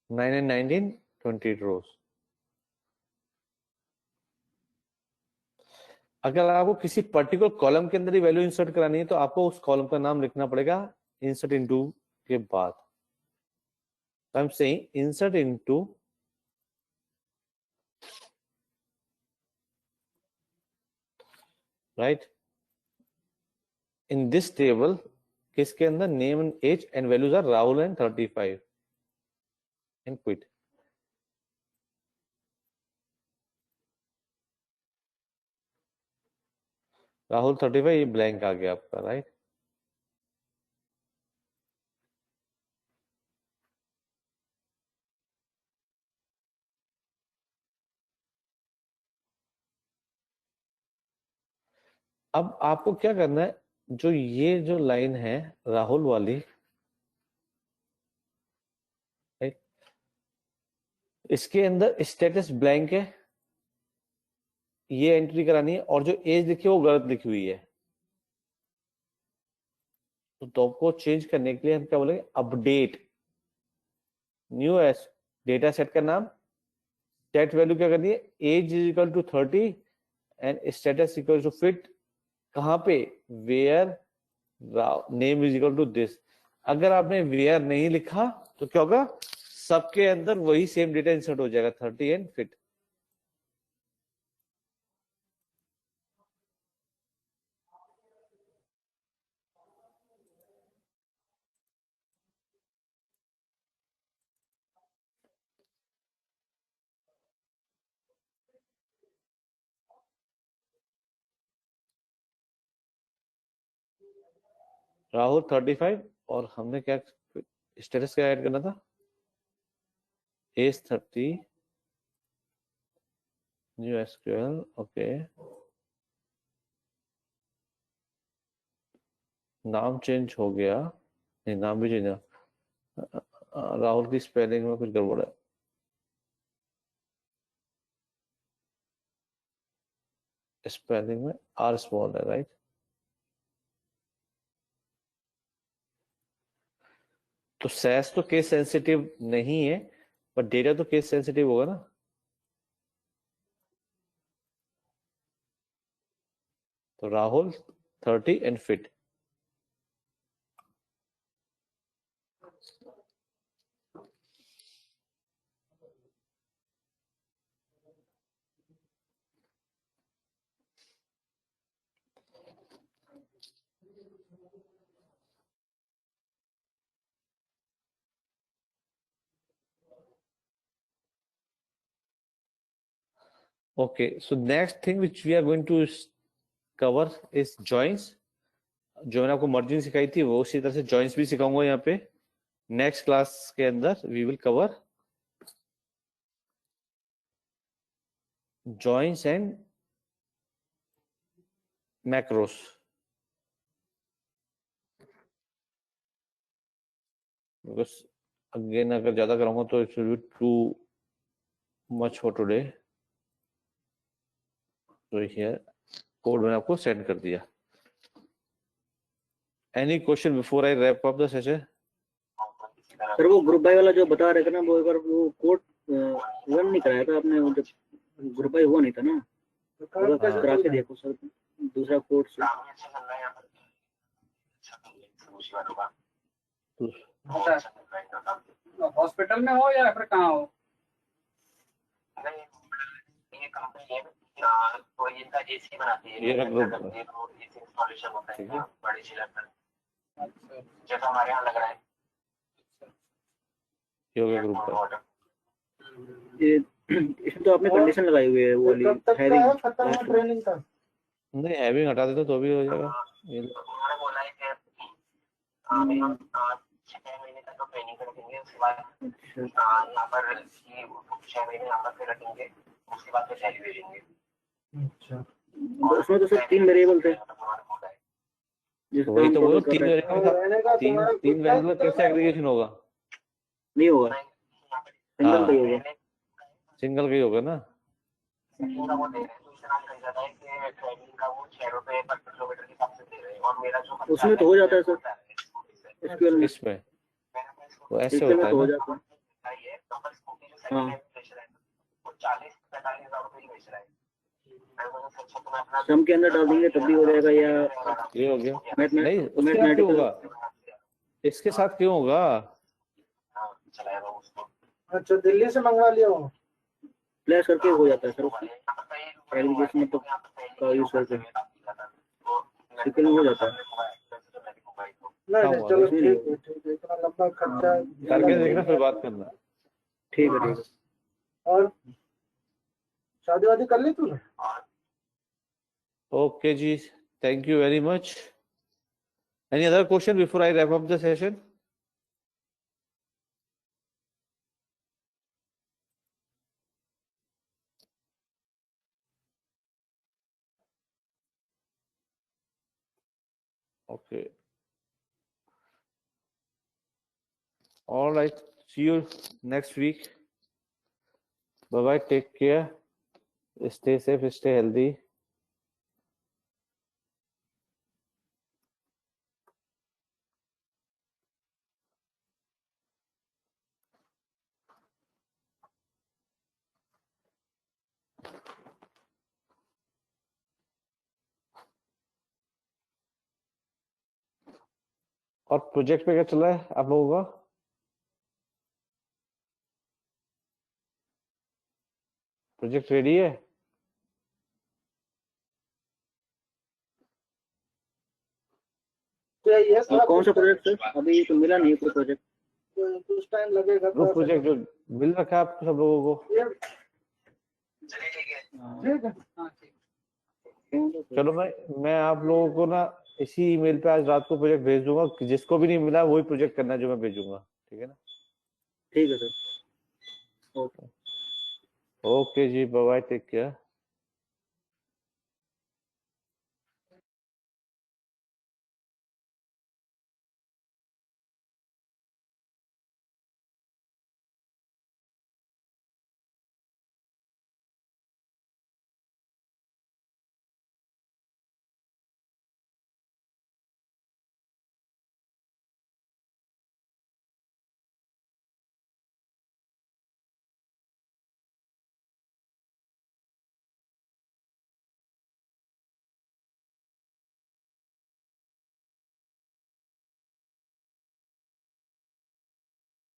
Speaker 1: 9 and 19, 28 rows. अगर आपको किसी पर्टिकुलर कॉलम के अंदर ही वैल्यू इंसर्ट करानी है तो आपको उस कॉलम का नाम लिखना पड़ेगा इंसर्ट इनटू के बाद. I am saying insert into write in this table किसके अंदर name and age and values are Rahul and 35 and quit. Rahul 35 ये ब्लैंक आ गया आपका राइट. अब आपको क्या करना है, जो ये जो लाइन है राहुल वाली, इसके अंदर स्टेटस ब्लैंक है, ये एंट्री करानी है, और जो एज लिखी है वो गलत लिखी हुई है. तो आपको चेंज करने के लिए हम क्या बोलेंगे, update new S data set का नाम, सेट वैल्यू क्या करनी है, age is equal to 30 and status equal to fit. कहां पे, where name is equal to this. अगर आपने वेयर नहीं लिखा तो क्या होगा, सबके अंदर वही सेम डेटा इंसर्ट हो जाएगा 30 एंड फिट. राहुल 35 और हमने क्या स्टेटस क्या ऐड करना था, एज 30 न्यू एसक्यूएल. ओके, नाम चेंज हो गया, नहीं नाम भी चेंज है. राहुल की स्पेलिंग में कुछ गड़बड़ है. स्पेलिंग में आर स्मॉल है राइट. तो सैस तो केस सेंसिटिव नहीं है, पर डेटा तो केस सेंसिटिव होगा ना. तो Rahul 30 and fit. Okay, so next thing which we are going to cover is joins. जो मैंने आपको मर्जिंग सिखाई थी वो उसी तरह से जॉइंट्स भी सिखाऊंगा यहाँ पे. नेक्स्ट क्लास के अंदर we will cover joints and macros. Because again अगर ज्यादा कराऊंगा तो it will be too much for today. तो हियर कोड मैंने आपको सेंड कर दिया. Any question before I wrap up the session?
Speaker 2: Sir वो ग्रुप बाय वाला जो बता रहे थे ना, वो एक बार वो कोड रन नहीं कराया था आपने, वो जब ग्रुप बाय हुआ नहीं था ना, करा के देखो सर दूसरा कोड से.
Speaker 3: हॉस्पिटल में हो या फिर कहाँ हो?
Speaker 4: तो इनका एसी बनाती है,
Speaker 1: ये ग्रुप
Speaker 4: एसी इंस्टॉलेशन होता है ना बड़े जिला पर, जैसा हमारे यहाँ लग रहा है.
Speaker 1: ये हो गया ग्रुप का.
Speaker 2: ये इसमें तो आपने कंडीशन लगाई हुई है वो वाली हैविंग
Speaker 3: ट्रेनिंग का.
Speaker 1: नहीं हैविंग हटा देते तो भी हो जाएगा.
Speaker 4: उन्होंने बोला है कि हमें 6 महीने तक तो ट्रेनिंग करेंगे, उसके बाद यहाँ पर 6 महीने यहाँ पर रखेंगे, उसके बाद फिर सैलरी भेजेंगे.
Speaker 3: अच्छा,
Speaker 2: उसमें तो सिर्फ 3 वेरिएबल थे.
Speaker 1: वही तो बोलो 3 वेरिएबल, 3 वेरिएबल कैसे एग्रीगेशन होगा?
Speaker 2: नहीं होगा, सिंगल ही होगा.
Speaker 1: सिंगल का ही होगा ना.
Speaker 4: वो दे रहे हैं तो इतना खरीदा है कि ट्रेनिंग का वो 6 रुपए पर किलोमीटर के हिसाब से दे रहे हैं, और मेरा जो
Speaker 2: उसमें तो हो जाता है सर, SQL में
Speaker 1: इसमें वो ऐसे
Speaker 2: SQL में
Speaker 1: होता
Speaker 2: तो हो
Speaker 1: है ना.
Speaker 2: जाता है. हाँ।
Speaker 4: बेच रहा है वो 40-45 रुपए ही बेच रहा है। मैं बोला सर तो मैं अपना
Speaker 2: सम के अंदर डाल देंगे तब भी हो जाएगा, या
Speaker 1: ये हो गया नहीं, उसके साथ क्यों
Speaker 2: मैथमेटिकल
Speaker 1: होगा, इसके साथ क्यों होगा?
Speaker 4: चलाएगा उसको
Speaker 3: अच्छा दिल्ली से मंगवा लिया हो?
Speaker 2: प्लेस करके हो जाता है सर, एग्रीगेशन मतलब का यूज करके सिक्किम में हो जाता है।
Speaker 3: नहीं
Speaker 1: हाँ,
Speaker 3: नहीं
Speaker 1: हुआ
Speaker 3: चलो
Speaker 2: इसमें
Speaker 3: ठीक है ठीक है, इतना लंबा खर्चा
Speaker 1: करके देखना फिर बात करना।
Speaker 2: ठीक है ठीक है।
Speaker 3: और शादी वादी कर ली तूने?
Speaker 1: Okay ji, thank you very much. Any other question before I wrap up the session? Okay. All right. See you next week. Bye bye. Take care. Stay safe. Stay healthy. और प्रोजेक्ट पे क्या चल रहा है आप लोगों का? प्रोजेक्ट रेडी है?
Speaker 3: तो ये
Speaker 2: और कौन सा प्रोजेक्ट सर? अभी तो मिला नहीं कोई प्रोजेक्ट।
Speaker 3: कुछ टाइम लगेगा
Speaker 1: ग्रुप प्रोजेक्ट जो मिल रखा है आप सब लोगों को?
Speaker 3: ठीक है।
Speaker 2: हाँ,
Speaker 1: चलो मैं आप लोगों को ना इसी ईमेल पे आज रात को प्रोजेक्ट भेज दूंगा, जिसको भी नहीं मिला वही प्रोजेक्ट करना है जो मैं भेजूंगा, ठीक है ना?
Speaker 2: ठीक है सर। ओके।
Speaker 1: ओके जी, बाय बाय, टेक केयर।